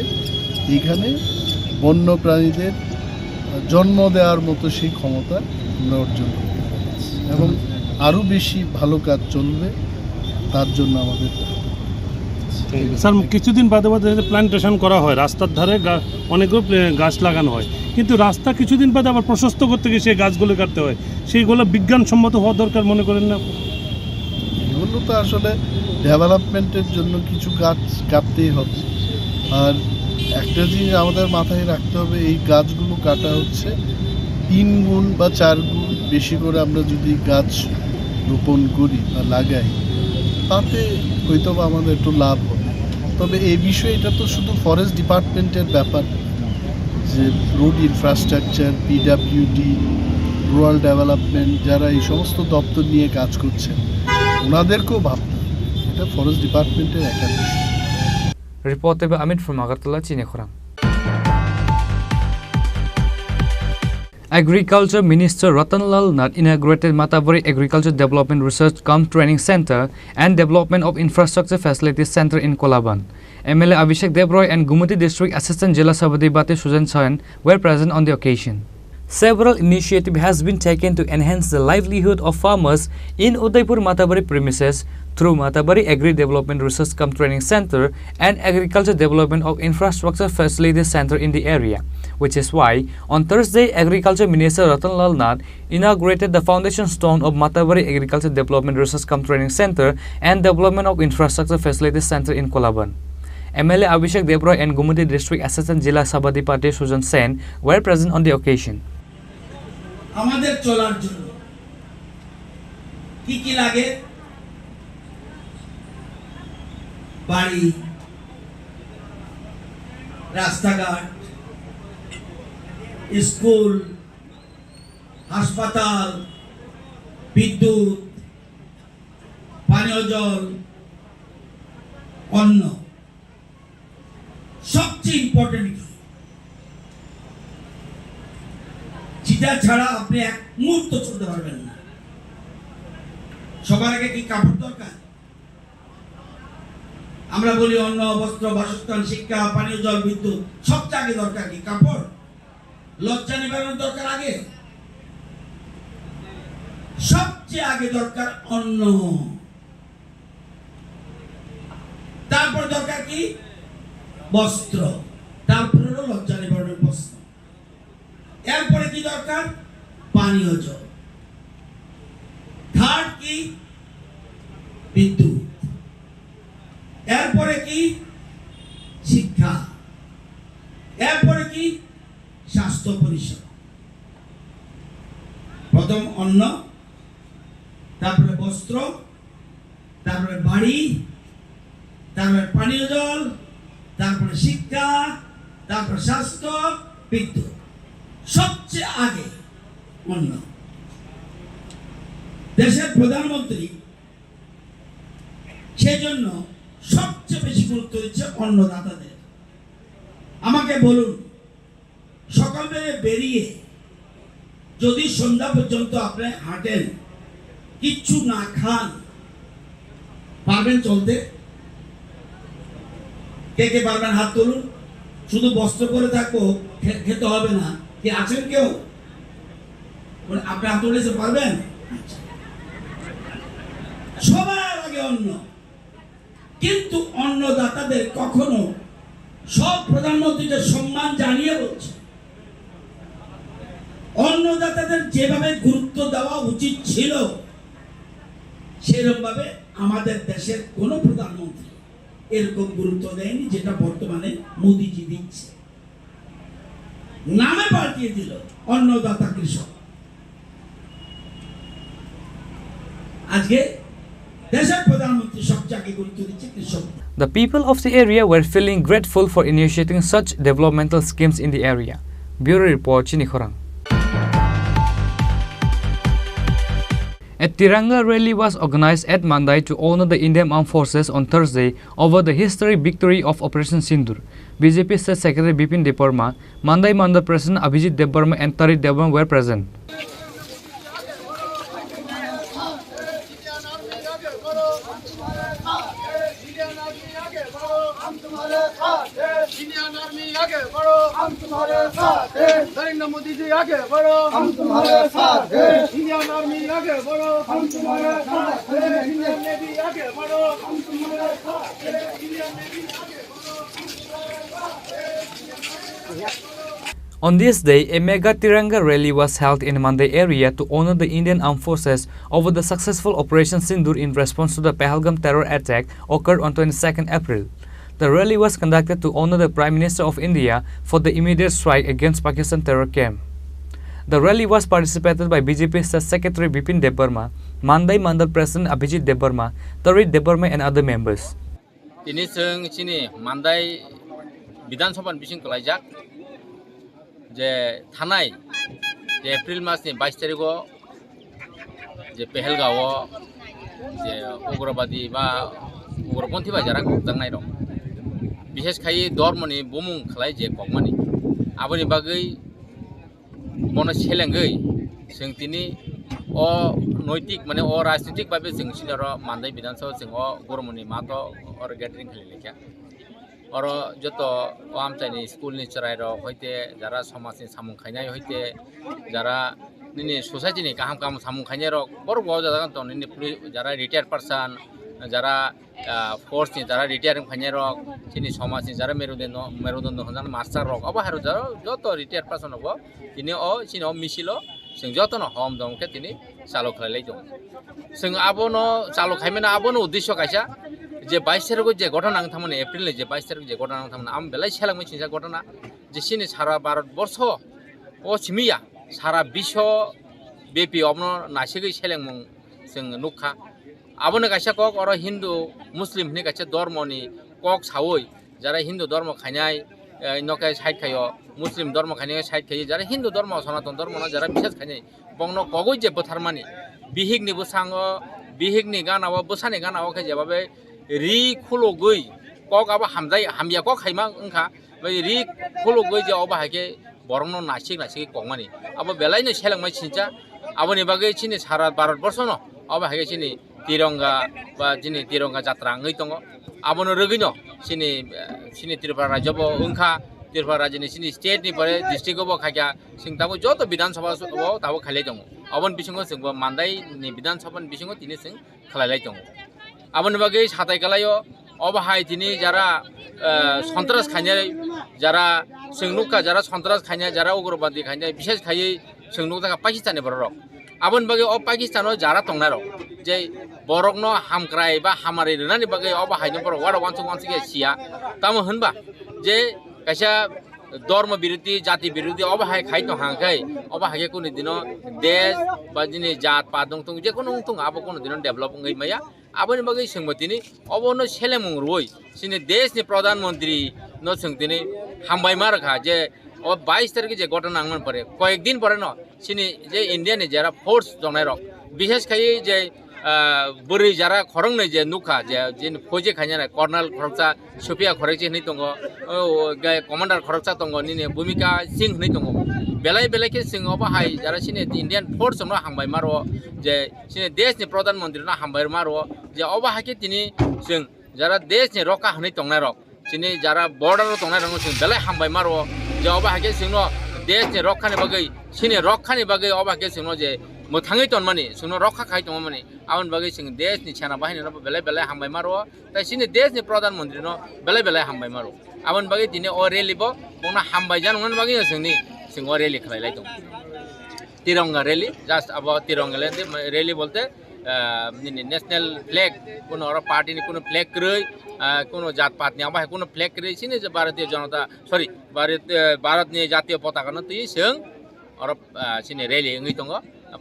এখানে বন্য প্রাণীদের জন্ম দেওয়ার মতো সেই ক্ষমতা আমরা অর্জন করতে পেরেছি এবং আরও বেশি ভালো কাজ চলবে তার জন্য আমাদের। স্যার, কিছুদিন বাদে বাদে প্ল্যান্টেশন করা হয়, রাস্তার ধারে অনেকগুলো গাছ লাগানো হয়, কিন্তু রাস্তা কিছুদিন বাদে আবার প্রশস্ত করতে গিয়ে সেই গাছগুলো কাটতে হয়। সেইগুলো বিজ্ঞানসম্মত হওয়া দরকার মনে করেন না? এগুলো তো আসলে ডেভেলপমেন্টের জন্য কিছু গাছ কাটতেই হবে। আর একটা জিনিস আমাদের মাথায় রাখতে হবে, এই গাছগুলো কাটা হচ্ছে 3 গুণ বা 4 গুণ বেশি করে আমরা যদি গাছ রোপণ করি বা লাগাই, তাতে হয়তো বা আমাদের একটু লাভ হবে। তবে এই বিষয়ে এটা তো শুধু ফরেস্ট ডিপার্টমেন্টের ব্যাপার, যে road infrastructure, PWD, rural development, যারা এই সমস্ত দপ্তর নিয়ে কাজ করছে ওনাদেরকেও ভাবতে হবে, এটা ফরেস্ট ডিপার্টমেন্টের একটা বিষয়। Report by Amit from Agartala, Chini Khorang. Agriculture Minister Ratanlal Nath inaugurated Matabari Agriculture Development Research Cum Training Center and Development of Infrastructure Facilities Center in Kolaban. MLA Abhishek Debroy and Gumati District Assistant Jila Sabadibate Sujan Sayan were present on the occasion. Several initiatives has been taken to enhance the livelihood of farmers in Udaipur Matabari premises through Matabari Agri Development Research Cum Training Center and Agriculture Development of Infrastructure Facilities Center in the area, which is why on Thursday Agriculture Minister Ratanlal Nath inaugurated the foundation stone of Matabari Agriculture Development Research Cum Training Center and Development of Infrastructure Facilities Center in Kolaban. MLA Abhishek Debroy and Gumati District Assistant Jila Sabadipate Sujan Sen were present on the occasion. আমাদের চলার জন্য কি কি লাগে? বাড়ি, রাস্তাঘাট, school, হাসপাতাল, বিদ্যুৎ, পানীয় জল, অন্ন। সবচেয়ে ইম্পর্টেন্ট যেটা ছাড়া আপনি এক মুহূর্ত চলতে পারবেন না। সবার আগে কি কাপড় দরকার? আমরা বলি অন্ন, বস্ত্র, বাসস্থান, শিক্ষা, পানীয় জল, বিদ্যুৎ। সবচেয়ে আগে দরকার কি? কাপড়। লজ্জা নিবারণ দরকার আগে। সবচেয়ে আগে দরকার অন্ন। তারপর দরকার কি? বস্ত্র। তারপর হলো লজ্জা নিবারণের বস্ত্র। এরপরে কি দরকার? পানীয় জল। থার্ড কি? বিদ্যুৎ। এরপরে কি? শিক্ষা। এরপরে কি? স্বাস্থ্য পরিষেবা। প্রথম অন্ন, তারপরে বস্ত্র, তারপরে বাড়ি, তারপরে পানীয় জল, তারপরে শিক্ষা, তারপরে স্বাস্থ্য, বিদ্যুৎ। সবচেয়ে আগে অন্ন। দেশের প্রধানমন্ত্রী সেজন্য সবচেয়ে বেশি গুরুত্ব দিচ্ছে অন্নদাতাদের। আমাকে বলুন, সকালে বেরিয়ে যদি সন্ধ্যা পর্যন্ত আপনি হাঁটেন, কিচ্ছু না খান, পারবেন চলতে? কে কে পারবেন হাত তুলুন। শুধু বস্ত্র পরে থাকবো, খেতে হবে না। কি আছেন কেউ? আপনি হাত তুলেছে পারবেন? সবার আগে অন্ন। কিন্তু অন্নদাতাদের কখনো সব প্রধানমন্ত্রীদের সম্মান জানিয়ে বলছে, অন্নদাতাদের যেভাবে গুরুত্ব দেওয়া উচিত ছিল সেরকমভাবে আমাদের দেশের কোনো প্রধানমন্ত্রী এরকম গুরুত্ব দেয়নি যেটা বর্তমানে মোদিজি দিচ্ছে। নামে পাল্টিয়ে দিল অন্নদাতা কৃষক। আজকে দেশের প্রধানমন্ত্রী সব জায়গায় গুরুত্ব দিচ্ছে কৃষক। The people of the area were feeling grateful for initiating such developmental schemes in the area. Bureau Report, Chini Khorang. A Tiranga rally was organized at Mandai to honor the Indian Armed Forces on Thursday over the historic victory of Operation Sindur. BJP State Secretary Bipin Debarma, Mandai Mandal President Abhijit Debarma and Tarit Debarma were present. Narendra Modi ji आगे बढ़ो, हम तुम्हारे साथ हैं। Indian army आगे बढ़ो, हम तुम्हारे साथ हैं। इंडियन नेवी आगे बढ़ो, हम तुम्हारे साथ हैं। इंडियन नेवी आगे बढ़ो। On this day, a mega Tiranga rally was held in Mandai area to honor the Indian Armed Forces over the successful Operation Sindur in response to the Pahalgam terror attack occurred on 22nd April. The rally was conducted to honor the Prime Minister of India for the immediate strike against Pakistan terror camp. The rally was participated by BJP State Secretary Bipin Debarma, Mandai Mandal President Abhijit Debarma, Tarit Debarma and other members. Ini seng sini Mandai Bidan Sopan Bising Kolajak je Thanai je April mas ni 22 tarikho je Pahalgao je Ugrabadi ba Ugraponthi ba jara jangnai rok বিশেষ খাই ধর্মনি বুমুং খালাই যে ককমানি আবনি বাগৈ মনে ছেলেঙ্গৈ जों তিনি অ নৈতিক মানে অ রাজনৈতিক ভাবে जों সিনার মানদাই বিধানসভা जों অ গরমনি মাত অর গ্যাদারিং খালি লেখা অর যত আমচাইনি স্কুলনি চরাই রক হইতে যারা সমাজনি সামুং খাইনাই হইতে যারা নিনি সোসাইটিনি কাহাম কাম সামুং খাইনাই রক বড় বড় জায়গা তো নিনি যারা রিটায়ার্ড পারসন যারা ফোর্সনি যারা রিটায়ারিং খাইনাই রক চিনি সমাজনি যারা মেরুদণ্ড হন মাস্টার রক অব হারু যারা যত রিটায়ার্ড পারসন হব তিনি অ চিনি অ মিছিল जों যতন হম দমকে তিনি চালু খাইলাই দं जों আবনো চালু খাইমেনা আবনো উদ্দেশ্য কাইসা যে 22 তারিখ যে ঘটনা নাংথামনে এপ্রিলে যে 22 তারিখ যে ঘটনা নাংথামনে আম বেলাই সেলাংमै চিনসা ঘটনা যে সিনি সারা ভারতবর্ষ ও সিমিয়া সারা বিশ্ব বেপি অবনো নাসিগৈ সেলাংমুं जों नुखा আবনো কাইসা কক অর হিন্দু মুসলিম নি কাইসা ধর্মনি কক সাওই যারা হিন্দু ধর্ম খাইনাই নকে সাইড খাইও মুসলিম ধর্ম খাইনাই সাইড খাই যারা হিন্দু ধর্ম সনাতন ধর্ম না যারা বিশ্বাস খাইনাই বংন কগৈ যে বথারমানি বিহিগনি বসাঙ্গ বিহিগনি গানাও বসানি গানাও খাই যেভাবে রি খুলগৈ কক আবা হামজাই হামিয়া কক খাইমা ওংখা রি খুলগৈ যে অবা হাকে বরং নাসিক নাসিক ককমানি আবা বেলাইনো সেলাংमै চিনসা আবনি বাগৈ চিনি সারা ভারতবর্ষ ন অবা হাকে চিনি तिरंगा बा जिनि तिरंगा जात्रा आङै दङ आबनो रगैनो सिनि त्रिपुरा राज्यबो ओंखा त्रिपुरा राज्यनि सिनि स्टेटनि परे डिस्ट्रिक्टआवबो खाया जों दाबो जत विधानसभा दाबो खालाय दङ अबन बिसिङो जोंबो मान्दाइनि विधानसभानि बिसिङो तिनि जों खालायलाय दङ आबनि बागै साथाय खालायो अबाहाय तिनि जारा सन्त्रास खायनाय जारा जों नुखा जारा सन्त्रास खायनाय जारा उग्रबादि खायनाय बिसेस खायै जों नुखा पाकिस्ताननि बररक आबन बागै अ पाकिस्तानाव जारा दंना रक जे बरकनो हामक्राय बा हामारि रनानि बागै अबा हायनो बर वाडा वानसु के सिया ताम होनबा जे कायसा धर्म विरोधी जाति विरोधी अबा हाय खायनो हांखै अबा हाय कोनि दिनो देश बा दिनि जात पादं तं जे कोनो तं आबो कोनो दिनो डेभलप ngै माया आबनि बागै सोंबतिनि अबनो सेलेमुं रोय सिनि देशनि प्रधानमंत्री न सोंतिनि हामबाय मारखा जे ও 22 তারিখে যে ঘটনা আঙমন পরে কয়েকদিন পরে ন সিনি যে ইন্ডিয়ানি যারা ফোর্স জনাই রক বিশেষ খাই যে বরি যারা খরং নাই যে নুখা যে ফৌজি খাইনা কর্নেল খরচা সুফিয়া খরচি হই দङ কমান্ডার খরচা দङ নিনে ভূমিকা সিং হই দङ বেলাই বেলাইকে সিং অবাহাই যারা সিনি ইন্ডিয়ান ফোর্স ন হামবাই মারো যে সিনি দেশনি প্রধানমন্ত্রী ন হামবাই মারো যে অবাহাকে তিনি जों যারা দেশনি রকা হই দংনাই রক সিনি যারা বর্ডার দংনাই রং जों বেলাই হামবাই মারো যে অবাহাকে जोंनो देशनि रक्षानि बागै सिनि रक्षानि बागै अबाहाके जोंनो जे मोथाङै तनमानि जोंनो रक्षा खाय दंमानि आवन बागै जों देशनि सेना बाहिनीनो बेलाय बेलाय हामबाय मारो ता सिनि देशनि प्रधानमन्त्रीनो बेलाय बेलाय हामबाय मारो आवन बागै दिने अ रेलिबो बंना हामबाय जानमन बागै जों अ रेलि खालायलाय दं तिरंगा रैली जस्ट अब तिरंगा रैली बोलते ন্যাশনাল ফ্ল্যাগ কোনো ওরা পার্টিনি কোনো ফ্ল্যাগ রই কোনো জাতপাত নিয়ে আমার কোনো ফ্ল্যাগ রয়েছে না যে ভারতীয় জনতা সরি ভারতনি জাতীয় পতাকা no তুই সং ওরা সিনে রেলি ওই দङ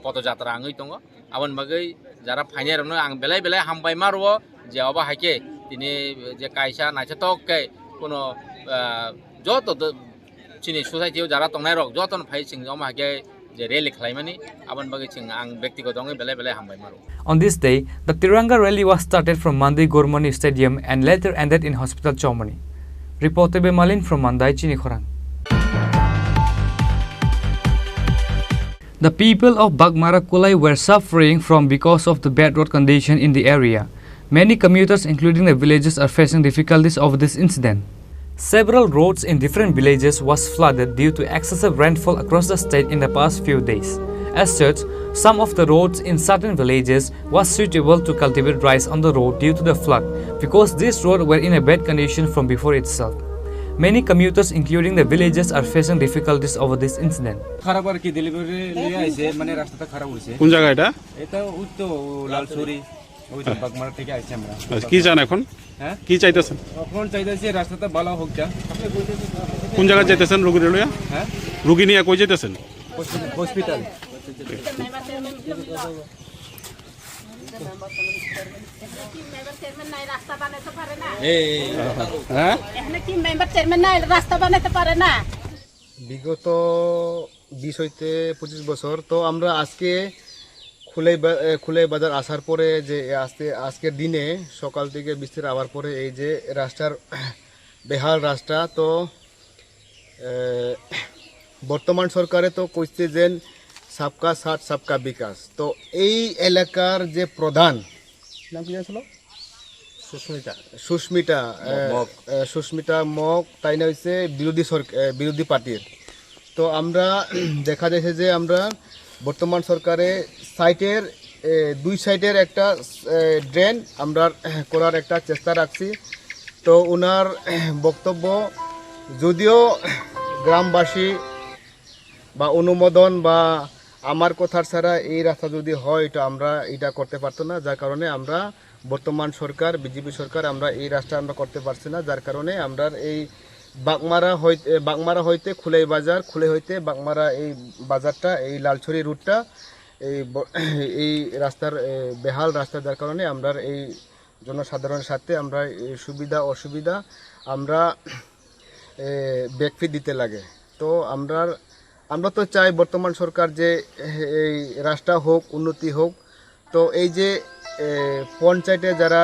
পদযাত্রা ওই দङ আবন বাগै যারা ফাইনারनो आं बेलाय बेलाय हामबाय मारो যে অবা হাইকে তিনি যে কাইসা নাইছাতককে কোনো যত চিনি সোসাইটিयाव যারা তংনাই রক যতন ফাই সিং অমা হাইকে যে রেলি খালাইমানি আবন বাগै সিং आं ব্যক্তিগতङै बेलाय बेलाय हामबाय मारो। On this day, the Tiranga rally was started from Mandai Gormani Stadium and later ended in Hospital Chomani. Reported by Malin from Mandai, Chini Khorang. The people of Bagmara Kulai were suffering from because of the bad road condition in the area. Many commuters, including the villagers, are facing difficulties over this incident. Several roads in different villages was flooded due to excessive rainfall across the state in the past few days. As such, some of the roads in certain villages was suitable to cultivate rice on the road due to the flood because these roads were in a bad condition from before itself. Many commuters, including the villagers, are facing difficulties over this incident. খারাপ আর কি delivery নিয়ে আইছে মানে রাস্তাটা খারাপ হইছে কোন জায়গা এটা এটা উত্তর লালসুরি ওই যে বাগমারা থেকে আইছে আমরা কি চান এখন হ্যাঁ কি চাইতেছেন এখন চাইতেছি রাস্তাটা ভালো হোক যা কোন জায়গায় যাইতেছেন রোগী লইয়া হ্যাঁ রোগী নিয়ে কই যাইতেছেন হসপিটাল বিগত 20 হইতে 25 বছর তো আমরা আজকে খুলাই বাজার আসার পরে যে আজকের দিনে সকাল থেকে বৃষ্টির আবার পরে এই যে রাস্তার বেহাল রাস্তা তো বর্তমান সরকারে তো কইছে যে सबका साथ सबका विकास तो এই এলাকার যে প্রধান নাম কি ছিল সুস্মিতা মগ তাই না হইছে বিরোধী পার্টির তো আমরা দেখা যাচ্ছে যে আমরা বর্তমান সরকারে সাইটের দুই সাইডের একটা ড্রেন আমরা করার একটা চেষ্টা রাখছি তো ওনার বক্তব্য যদিও গ্রামবাসী বা অনুমোদন বা আমার কথার ছাড়া এই রাস্তা যদি হয় তো আমরা এটা করতে পারতো না যার কারণে আমরা বর্তমান সরকার বিজেপি সরকার আমরা এই রাস্তা আমরা করতে পারছি না যার কারণে আমরা এই বাগমারা হইতে খুলাই বাজার খুলে হইতে বাগমারা এই বাজারটা এই লালছড়ি রুটটা এই রাস্তার বেহাল রাস্তা যার কারণে আমরা এই জনসাধারণের সাথে আমরা সুবিধা অসুবিধা আমরা ব্যাকফি দিতে লাগে তো আমরা তো চাই বর্তমান সরকার যে এই রাস্তা হোক উন্নতি হোক তো এই যে পঞ্চায়েতে যারা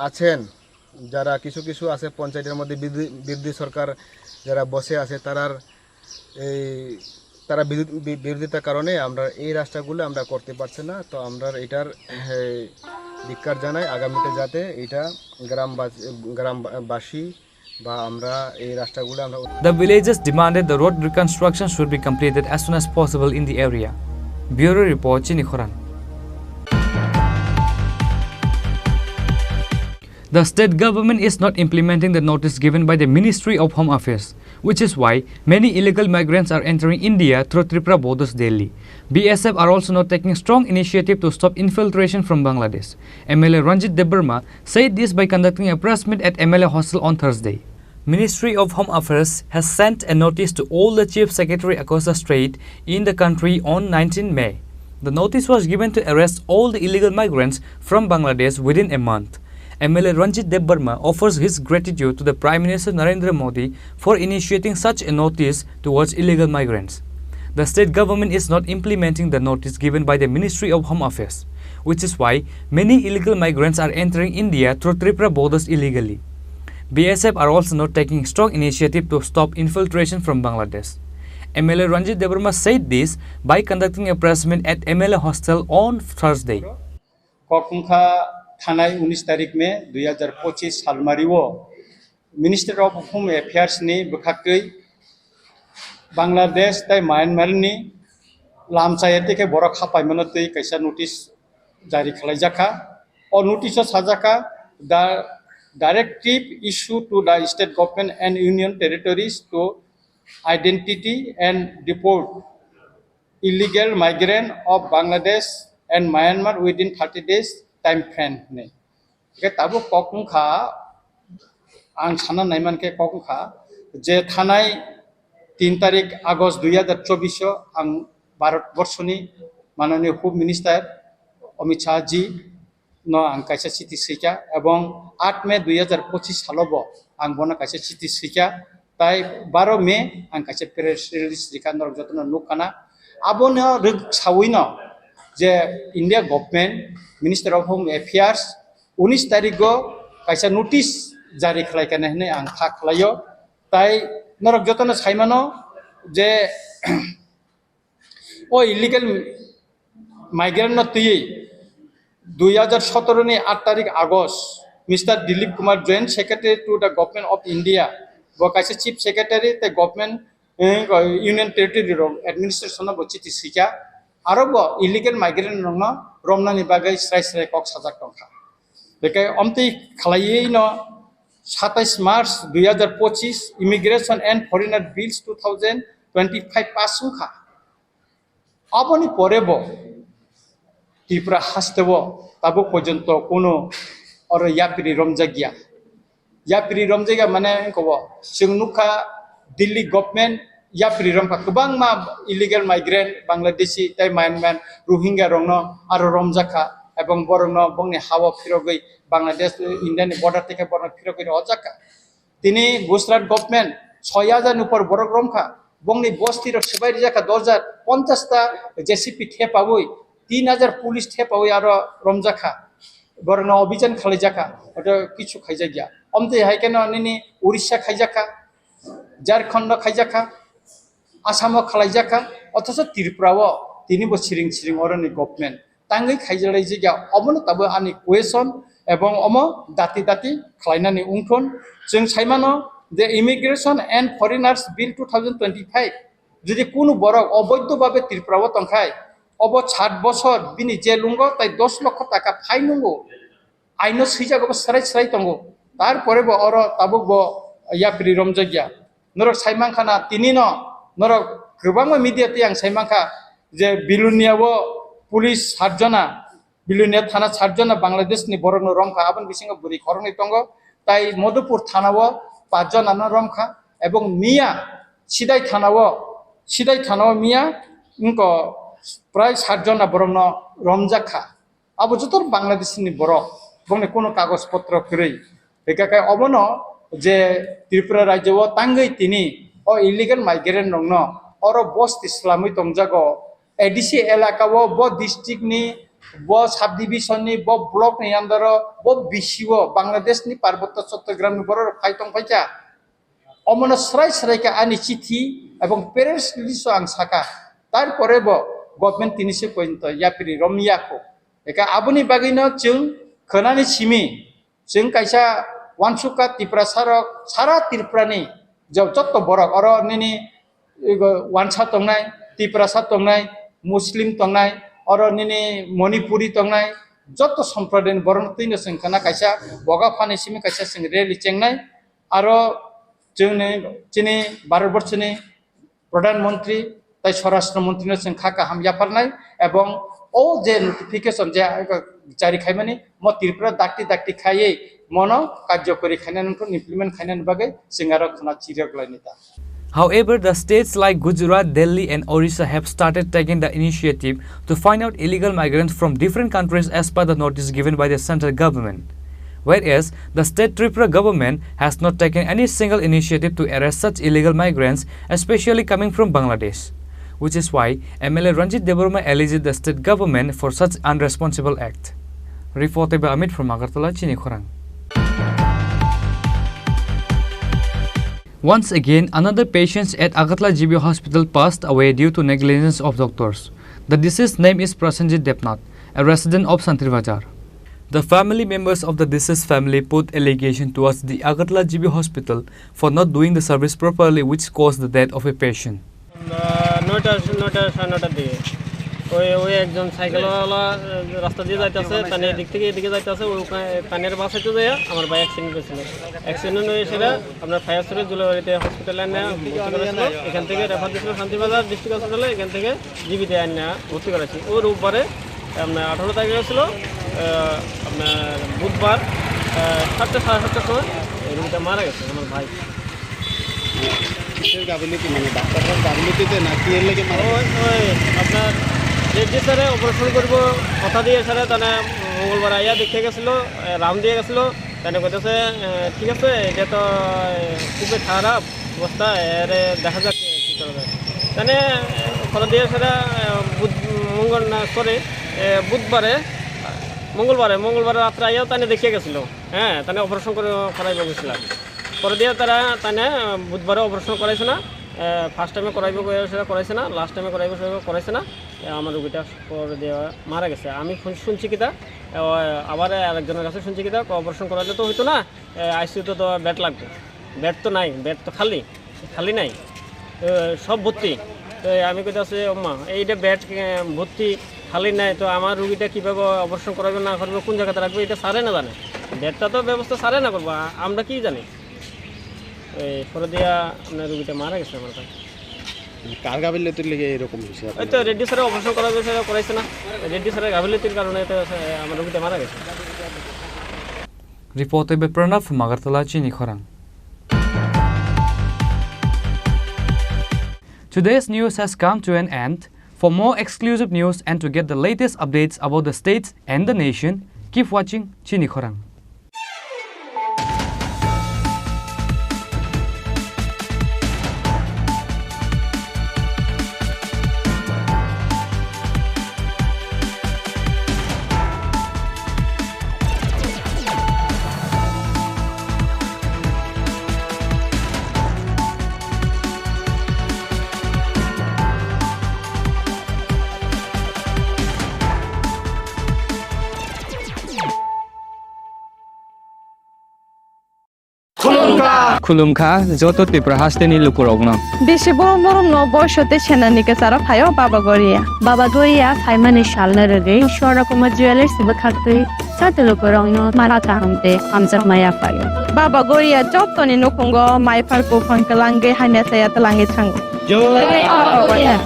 আছেন যারা কিছু আছে পঞ্চায়েতের মধ্যে বিরোধী সরকার যারা বসে আছে তারা বিরোধিতার কারণে আমরা এই রাস্তাগুলো আমরা করতে পারছি না তো আমরা এটার ধিক্কার জানাই আগামীতে যাতে এটা গ্রামবাসী The villagers demanded the road reconstruction should be completed as soon as possible in the area. Bureau Report, Chini Khorang. The state government is not implementing the notice given by the Ministry of Home Affairs, which is why many illegal migrants are entering India through Tripura borders daily. BSF are also not taking strong initiative to stop infiltration from Bangladesh. MLA Ranjit Debarma said this by conducting a press meet at MLA hostel on Thursday. Ministry of Home Affairs has sent a notice to all the chief secretary across the state in the country on 19 May. The notice was given to arrest all the illegal migrants from Bangladesh within a month. MLA Ranjit Debarma offers his gratitude to the Prime Minister Narendra Modi for initiating such a notice towards illegal migrants. The state government is not implementing the notice given by the Ministry of Home Affairs, which is why many illegal migrants are entering India through Tripura borders illegally. BSF are also not taking strong initiative to stop infiltration from Bangladesh. MLA Ranjit Debarma said this by conducting a press meet at MLA hostel on Thursday. थानाय 19 तारिख में 2025 सालमारिवो minister of home affairs नि बखाकै बांग्लादेश ताई Myanmar नि लामचायते के बर खापायमनतै कैसा notice जारी खालायजाखा और नोटिस साजाखा the directive issue to the state government and union territories to identity and deport illegal migrant of Bangladesh and Myanmar within 30 days time frame ne ke tabo kokungkha ang sana naiman ke kokungkha je thanai 3 তারিখ August 2024 ang Bharatborshoni Manoniya Home Minister Amit Shah ji no ang kaisa city sika ebong 8 May 2025 salobo ang bona kaisa city sika tai 12 May ang kaisa press release dikanor jotno nukana abono rig sawino je India government Minister of Home Affairs 19 তারিখো kaisa notice jari khlaikana hne ang thak khlayo tai norok jotno saimano je o illegal migrant no tui 2017 ni 8 তারিখ August Mr. Dilip Kumar Joint Secretary to the Government of India bo kaisa Chief Secretary the Government Union Territory Administration of Chiti Sika aro bo illegal migrant no romnani bagai srai kok sajak tongkha bekai omti khlaiei no 27 March 2025 Immigration and Foreigner Bills 2025 pass hukha aboni porebo Tripura hastebo tabo porjonto kono oro yapri romjagia mane kobo singnuka Delhi government yapri romka kubang ma illegal migrant Bangladeshi tai Myanmar Rohingya rongno aro romjaka ebong borongno bongni hawa phirogoi Bangladesh Indian border থেকে borno phirogoi ojaka tini Gujarat government 6000 upor borok romka bongni bosti ro sebai jaka 2050 ta JCP thepaboi 3000 police থেপাওই আর রমজাখা বরং অভিযান খালাইজাখা ওটা কিছু খাইজাগিয়া অমতে হাইকেন নিনি উড়িষ্যা খাইজাখা ঝাড়খণ্ড খাইজাখা আসামও খালাইজাখা অথচ ত্রিপুরাও তিনি সিরিং অরনি government তাঙ্গই খাইজালাই জায়গা অমন তাবো আনি কোয়েশন এবং অম দাতি খালাইনানি উংথন जों সাইমানো যে ইমিগ্রেশন এন্ড ফরেনার্স বিল 2025 যদি কোনো বরক অবৈধভাবে ত্রিপুরাও তংখায় অব 60 বছর বিনি জেলুঙ্গো তাই 10 লক্ষ টাকা ফাইন নুঙ্গো আইনো সিজাগো সরাই তঙ্গো তারপরে ব অর তাবুক ব ইয়াপ্রি রমজাগিয়া নরক সাইমাংখানা তিনি ন নরক গোবাং মিডিয়াতে আং সাইমাংখা যে বিলুনিয়াও পুলিশ 7 জনা বিলুনিয়া থানা 7 জনা বাংলাদেশনি বরনো রমখা আবন বিসিং বুরি খরংনি তঙ্গো তাই মধুপুর থানাও 5 জনা ন রমখা এবং মিয়া সিদাই থানাও মিয়া ইনকো প্রায় 60 জনা বরং রমজাখা আবো যতর বাংলাদেশনি বরক বংনে কোনো কাগজপত্র ফিরই একাকায় অবন যে ত্রিপুরা রাজ্যও তাঙ্গই তিনি ও ইলিগাল মাইগ্রেন্ট রং অর বস্ত ইসলামী তংজাগো এডিসি এলাকাও ব ডিস্ট্রিক্টনি ব সাব ডিভিশননি ব ব্লকনি আন্দার ব বিসিও বাংলাদেশনি পার্বত্য চট্টগ্রামনি বড় ফাইতং ফাইচা অমন সরাইকে আনি চিঠি এবং প্রেস রিলিজও আং সাকা তারপরে ব গভর্নমেন্ট তিনিসে পর্যন্ত ইয়াপ্রি রমিয়াখো একা আবনি বাগিনো जों खोनानि सिमी जों कायसा वानसुका त्रिपुरा सारा त्रिपुरानि जत बरक अर निनि वानसा तंनाय त्रिपुरासा तंनाय मुस्लिम तंनाय अर निनि मणिपुरी तंनाय जत सम्प्रदायनि बरन तैनो जों खोना कायसा बगा फानि सिमी कायसा जों रेलि चेंनाय आर जोंनि चिनि भारतबर्षनि प्रधानमंत्री তাই স্বরাষ্ট্র মন্ত্রীর जों खाका हामजाफारनाय এবং ও যে নোটিফিকেশন যে জারি খাইমানি ম ত্রিপুরা দাকটি খাইয়ে মন কার্যকরী খাইনান ইমপ্লিমেন্ট খাইনান বাগে जों आरो खोना चिरगलायनिता However, the states like Gujarat, Delhi and Orissa have started taking the initiative to find out illegal migrants from different countries as per the notice given by the central government. Whereas, the state Tripura government has not taken any single initiative to arrest such illegal migrants, especially coming from Bangladesh. Which is why MLA Ranjit Debarma alleged the state government for such unresponsible act. Reported by Amit from Agartala, Chini Khorang. Once again, another patient at Agartala GB Hospital passed away due to negligence of doctors. The deceased name is Prasenjit Depnath, a resident of Santri Bazar. The family members of the deceased family put allegation towards the Agartala GB Hospital for not doing the service properly, which caused the death of a patient. নটা দিয়ে ওই একজন সাইকেলওয়ালা রাস্তা দিয়ে যাইতেছে তানের দিক থেকে এদিকে যাইতেছে ওখানে তানের বাসাইতে যায় আমার ভাই অ্যাক্সিডেন্ট হয়েছিল অ্যাক্সিডেন্ট হয়ে সেটা আপনার ফায়ার সার্ভিস জুলাবাড়িতে হসপিটালে নেওয়া ভর্তি করেছিল এখান থেকে রেফার দিয়েছিল শান্তিবাজার ডিস্ট্রিক্ট হসপিটালে এখান থেকে জিবিতে নেওয়া ভর্তি করেছি ও রোববারে আপনার 18 তারিখে ছিল আপনার বুধবার 7টা সাড়ে 7টার সময় এই রুগীটা মারা গেছে আমার ভাই। গাফিলতি মানে ডাক্তাররা গাফিলতিতে না কি এর লেগে ওই আপনার রেড্ডি স্যারে অপারেশন করব কথা দিয়ে স্যারে তাহলে মঙ্গলবার আইয়া দেখে গেছিলো, রাউন্ড দিয়ে গেছিলো, তাহলে কইতেছে ঠিক আছে এটা তো খুবই খারাপ অবস্থা, এর দেখা যাক কী করা যায়। তাহলে কথা দিয়ে স্যারে মঙ্গলবারে রাত্রে আইয়াও তাহলে দেখিয়ে গেছিলো, হ্যাঁ তাহলে অপারেশন করে করাইব গেছিলাম। পরে দিয়ে তারা তাহলে বুধবারে অপারেশন করাইছে না, ফার্স্ট টাইমে করাইব সেটা করাইছে না, লাস্ট টাইমে করাইব সেটা করাইছে না, আমার রুগীটা পরে দেওয়া মারা গেছে। আমি শুনছি কিতা আবার আরেকজনের কাছে শুনছি কিতা অপারেশন করাইলে তো হইতো না, আইসিইউতে তো বেড লাগবে, বেড তো নাই, বেড তো খালি নাই, সব ভর্তি। তো আমি কইতাছি মা এইটা বেড ভর্তি খালি নাই, তো আমার রুগীটা কীভাবে অপারেশন করাবে না করবে, কোন জায়গাতে রাখবে এটা সারে না জানে, বেডটা তো ব্যবস্থা সারে না করবো, আমরা কি জানি। এই পরে দিয়া আপনার রুগীটা মারা গেছে আমার কাছে। কার গাফিলতির লেগে এরকম হয়েছে? ওই তো রেড্ডি স্যারে অপারেশন করাবে সেটা করাইছে না, রেড্ডি স্যারের গাফিলতির কারণে তো আমার রুগীটা মারা গেছে। Reported by Pranav from Agartala, Chini Khorang. Today's news has come to an end. For more exclusive news and to get the latest updates about the states and the nation, keep watching Chini Khorang. खुलुमखा जत त्रिपुरा हास्टेनि लुकुरगनो বেশি বড় মরম ন বয়সতে সেনানিকে সারা ফায়ো বাবা গরিয়া ফাইমানে শালনা রে সরকমা jewellers sieve খাতে সাতে লোকরং ন মারা তাহমতে আমজা মায়া ফায়ো বাবা গরিয়া চত্তনি নকুঙ্গ মাইফার কো ফনকলাঙ্গে হাইনা সায়াত লাঙ্গে থাঙ্গো জয়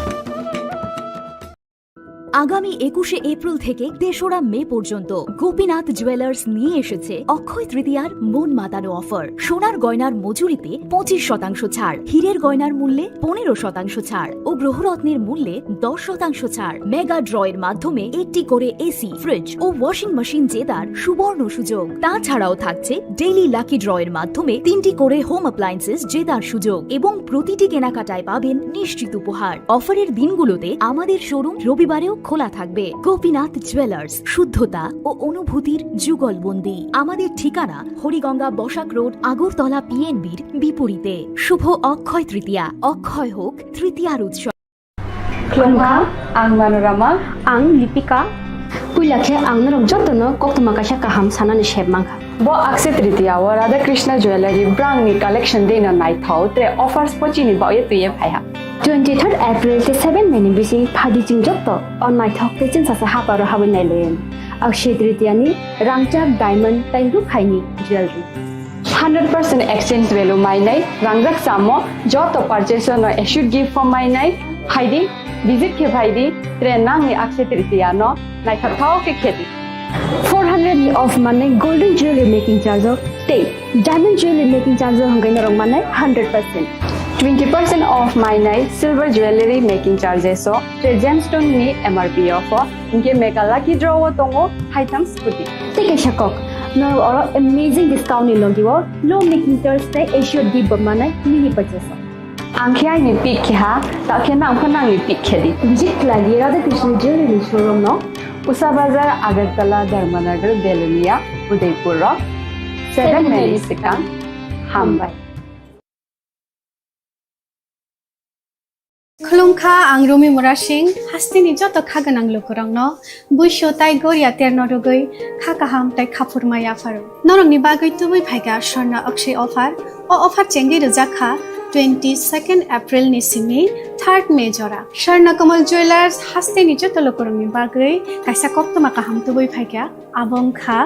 আগামী 21শে এপ্রিল থেকে 3রা মে পর্যন্ত গোপীনাথ জুয়েলার্স নিয়ে এসেছে অক্ষয় তৃতীয়ার মন মাতানো অফার। সোনার গয়নার মজুরিতে 25% ছাড়, হীরের গয়নার মূল্যে 15% ছাড় ও গ্রহরত্নের মূল্যে 10% ছাড়। মেগা ড্রয়ের মাধ্যমে একটি করে এসি, ফ্রিজ ও ওয়াশিং মেশিন জেতার সুবর্ণ সুযোগ। তাছাড়াও থাকছে ডেইলি লাকি ড্রয়ের মাধ্যমে 3টি করে হোম অ্যাপ্লায়েন্সেস জেতার সুযোগ এবং প্রতিটি কেনাকাটায় পাবেন নিশ্চিত উপহার। অফারের দিনগুলোতে আমাদের শোরুম রবিবারেও খোলা থাকবে। গোপীনাথ জুয়েলার্স, শুদ্ধতা ও অনুভূতির যুগলবন্দি। আমাদের ঠিকানা হরিগঙ্গা বসাক রোড, আগরতলা পিএনবির বিপরীতে। শুভ অক্ষয় তৃতীয়া, অক্ষয় হোক তৃতীয়ার উৎসব। Klongha, ang Manorama, ang Lipika. Pulakhe ang narong jotno koktuma kasha kaham sanani shebmangha. Bo Akshay Tritiya wa Radha Krishna Jewelry brand ni collection dena nai thau te offers pochini ba ye tuye phaiha. 23rd April te 7 meni bisi phadi jing jotto on nai thok te chin sa ha paro habin nai len. Akshay Tritiya ni rangchak diamond tairu khaini jewelry. 100% exchange value mai nai rangjak samo joto purchase no should give for mai nai haidi visit ke bhaidi trenang ni Akshay Tritiya no nai thau ke kheti 400 ni off mane golden jewelry making charge of stay diamond jewelry making charge hangai na rong mane 100% 20% off my night silver jewelry making charges so gemstone ni MRP offer inke mega lucky draw tongo item scooty take a shakok no or amazing discount ni logiwo low making charge te should give mane mini purchase angkhya ni pick kha ta khena angkhana ni pick khedi jik lagi Radha Krishna Jewelry showroom no Usa Bazar Agartala Dharmanagar Belunia Udaipur 7 Mexican Hambai Khulungkha ang Rumi Murashing hastini joto khaganang lukurangno buisho tai goria ternorogai khakaham tai khapurmaya faru norong ni bagai tubui phaiga sorna akshay offer o offer chengi rujakha 22nd April ni simi 3rd May jora Sharna Kamal Jewelers hastini joto lukurangni bagai kaisa koktoma kaham tubui phaiga abong kha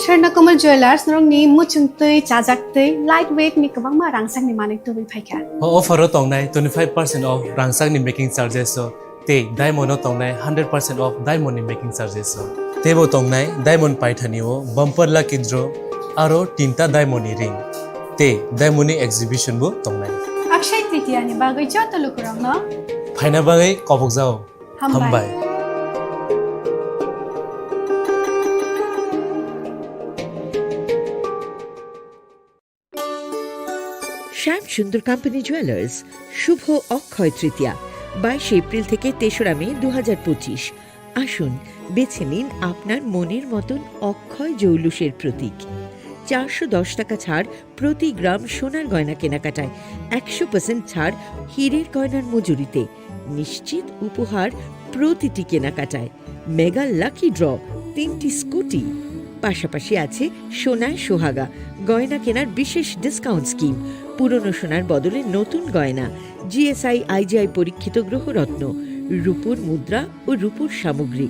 Sharna Kamal Jewelers norong ni muchungtui chajaktui lightweight ni kabangma rangsang ni manik tubui phaiga offer tong nai 25% off rangsang ni making charges so te diamond tongnai 100% of diamond making charges tebo tongnai diamond paithani o bumper lucky draw aro tinta diamond ring te diamond exhibition bo tongnai Akshaya Tritiya नि बागै जत लोकरंग न फाइना बागै कबक जाओ हामबाय শ্যাম সুন্দর company jewellers শুভ Akshaya Tritiya 22 April থেকে 3রা মে 2025। আসুন বেছে নিন আপনার মনের মতন অক্ষয় জৌলুসের প্রতীক। 410 টাকা ছাড় প্রতি গ্রাম সোনার গয়না কেনাকাটায়, 100% ছাড় হীরের গয়নার মজুরিতে, নিশ্চিত উপহার প্রতিটি কেনাকাটায়, মেগা লাকি ড্র 3টি স্কুটি, পাশাপাশি আছে সোনায় সোহাগা গয়না কেনার বিশেষ ডিসকাউন্ট স্কিম, পুরনো সোনার বদলে নতুন গয়না, জিএসআই আইজিআই পরীক্ষিত গ্রহরত্ন, রূপোর মুদ্রা ও রূপোর সামগ্রী,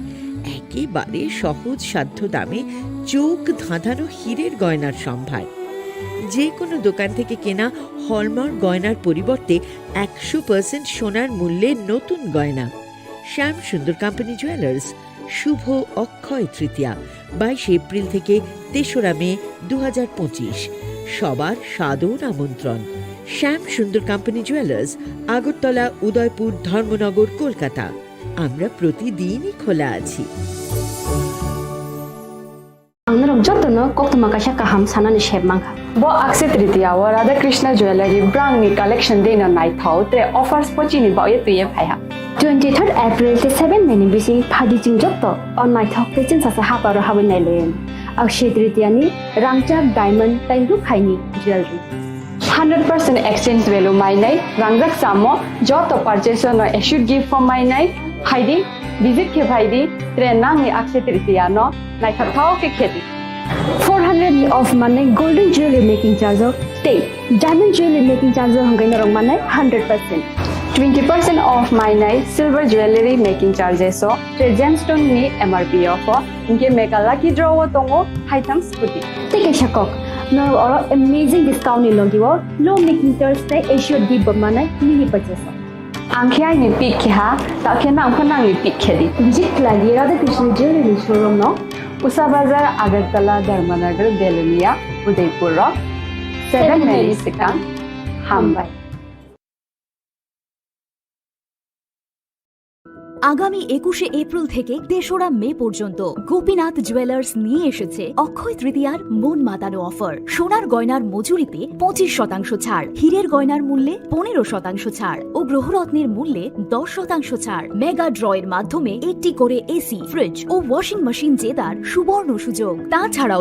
একেবারে সহজ সাধ্য দামে চোখ ধাঁধানো হীরের গয়নার সম্ভার। যে কোনো দোকান থেকে কেনা হলমার্ক গয়নার পরিবর্তে 100% সোনার মূল্যে নতুন গয়না। শ্যাম সুন্দর কোম্পানি জুয়েলার্স শুভ অক্ষয় তৃতীয়া 22 এপ্রিল থেকে 3রা মে 2025। সবার সাদর আমন্ত্রণ। শ্যাম সুন্দর কোম্পানি জুয়েলার্স, আগরতলা, উদয়পুর, ধর্মনগর, কলকাতা। আমরা প্রতিদিনই খোলা আছি। Angnarom jotono koktuma kaisa kaham sanani shebmangha bo akset ritiya wa Radha Krishna Jewelry brang ni collection de na nai thau tre offers pochini ba ye tuye phaiha 23rd April te 7 meni bisi phadi jing jotto on nai thau te chin sa ha paro ha nai len akset ritiya ni rangchak diamond tai ru khaini jewelry 100% exchange value mai nai rangjak samo joto purchase no should give for mai nai haidi visit ke bhaidi tre nang ni akset ritiya no nai thau ke kheti 400 of money golden jewelry making charge of te diamond jewelry making charge hangai na rong manai 100% 20% off my night silver jewelry making charges so the gemstone ni MRP of inke mega lucky draw tongo haitam scooty take a shakok no or amazing discount ni logiwo low making charge te issue di bamana mini purchase angkhya ni pick kha ta khena angkhana ni pick khedi visit lagi Radha Krishna Jewelry showroom no Usa Bazar, Agartala, Dharmanagar, Belunia, Udaipur, 7 Mary Sikang, Hambai. আগামী 21শে April থেকে 3রা মে পর্যন্ত Gopinath jewellers নিয়ে এসেছে অক্ষয় তৃতীয়ার মন মাতানো offer. সোনার গয়নার মজুরিতে 25% ছাড়, হীরের গয়নার মূল্যে 15% ছাড় ও গ্রহরত্নের মূল্যে 10% ছাড়। মেগা ড্রয়ের মাধ্যমে একটি করে এসি, ফ্রিজ ও ওয়াশিং মেশিন জেতার সুবর্ণ সুযোগ। তাছাড়াও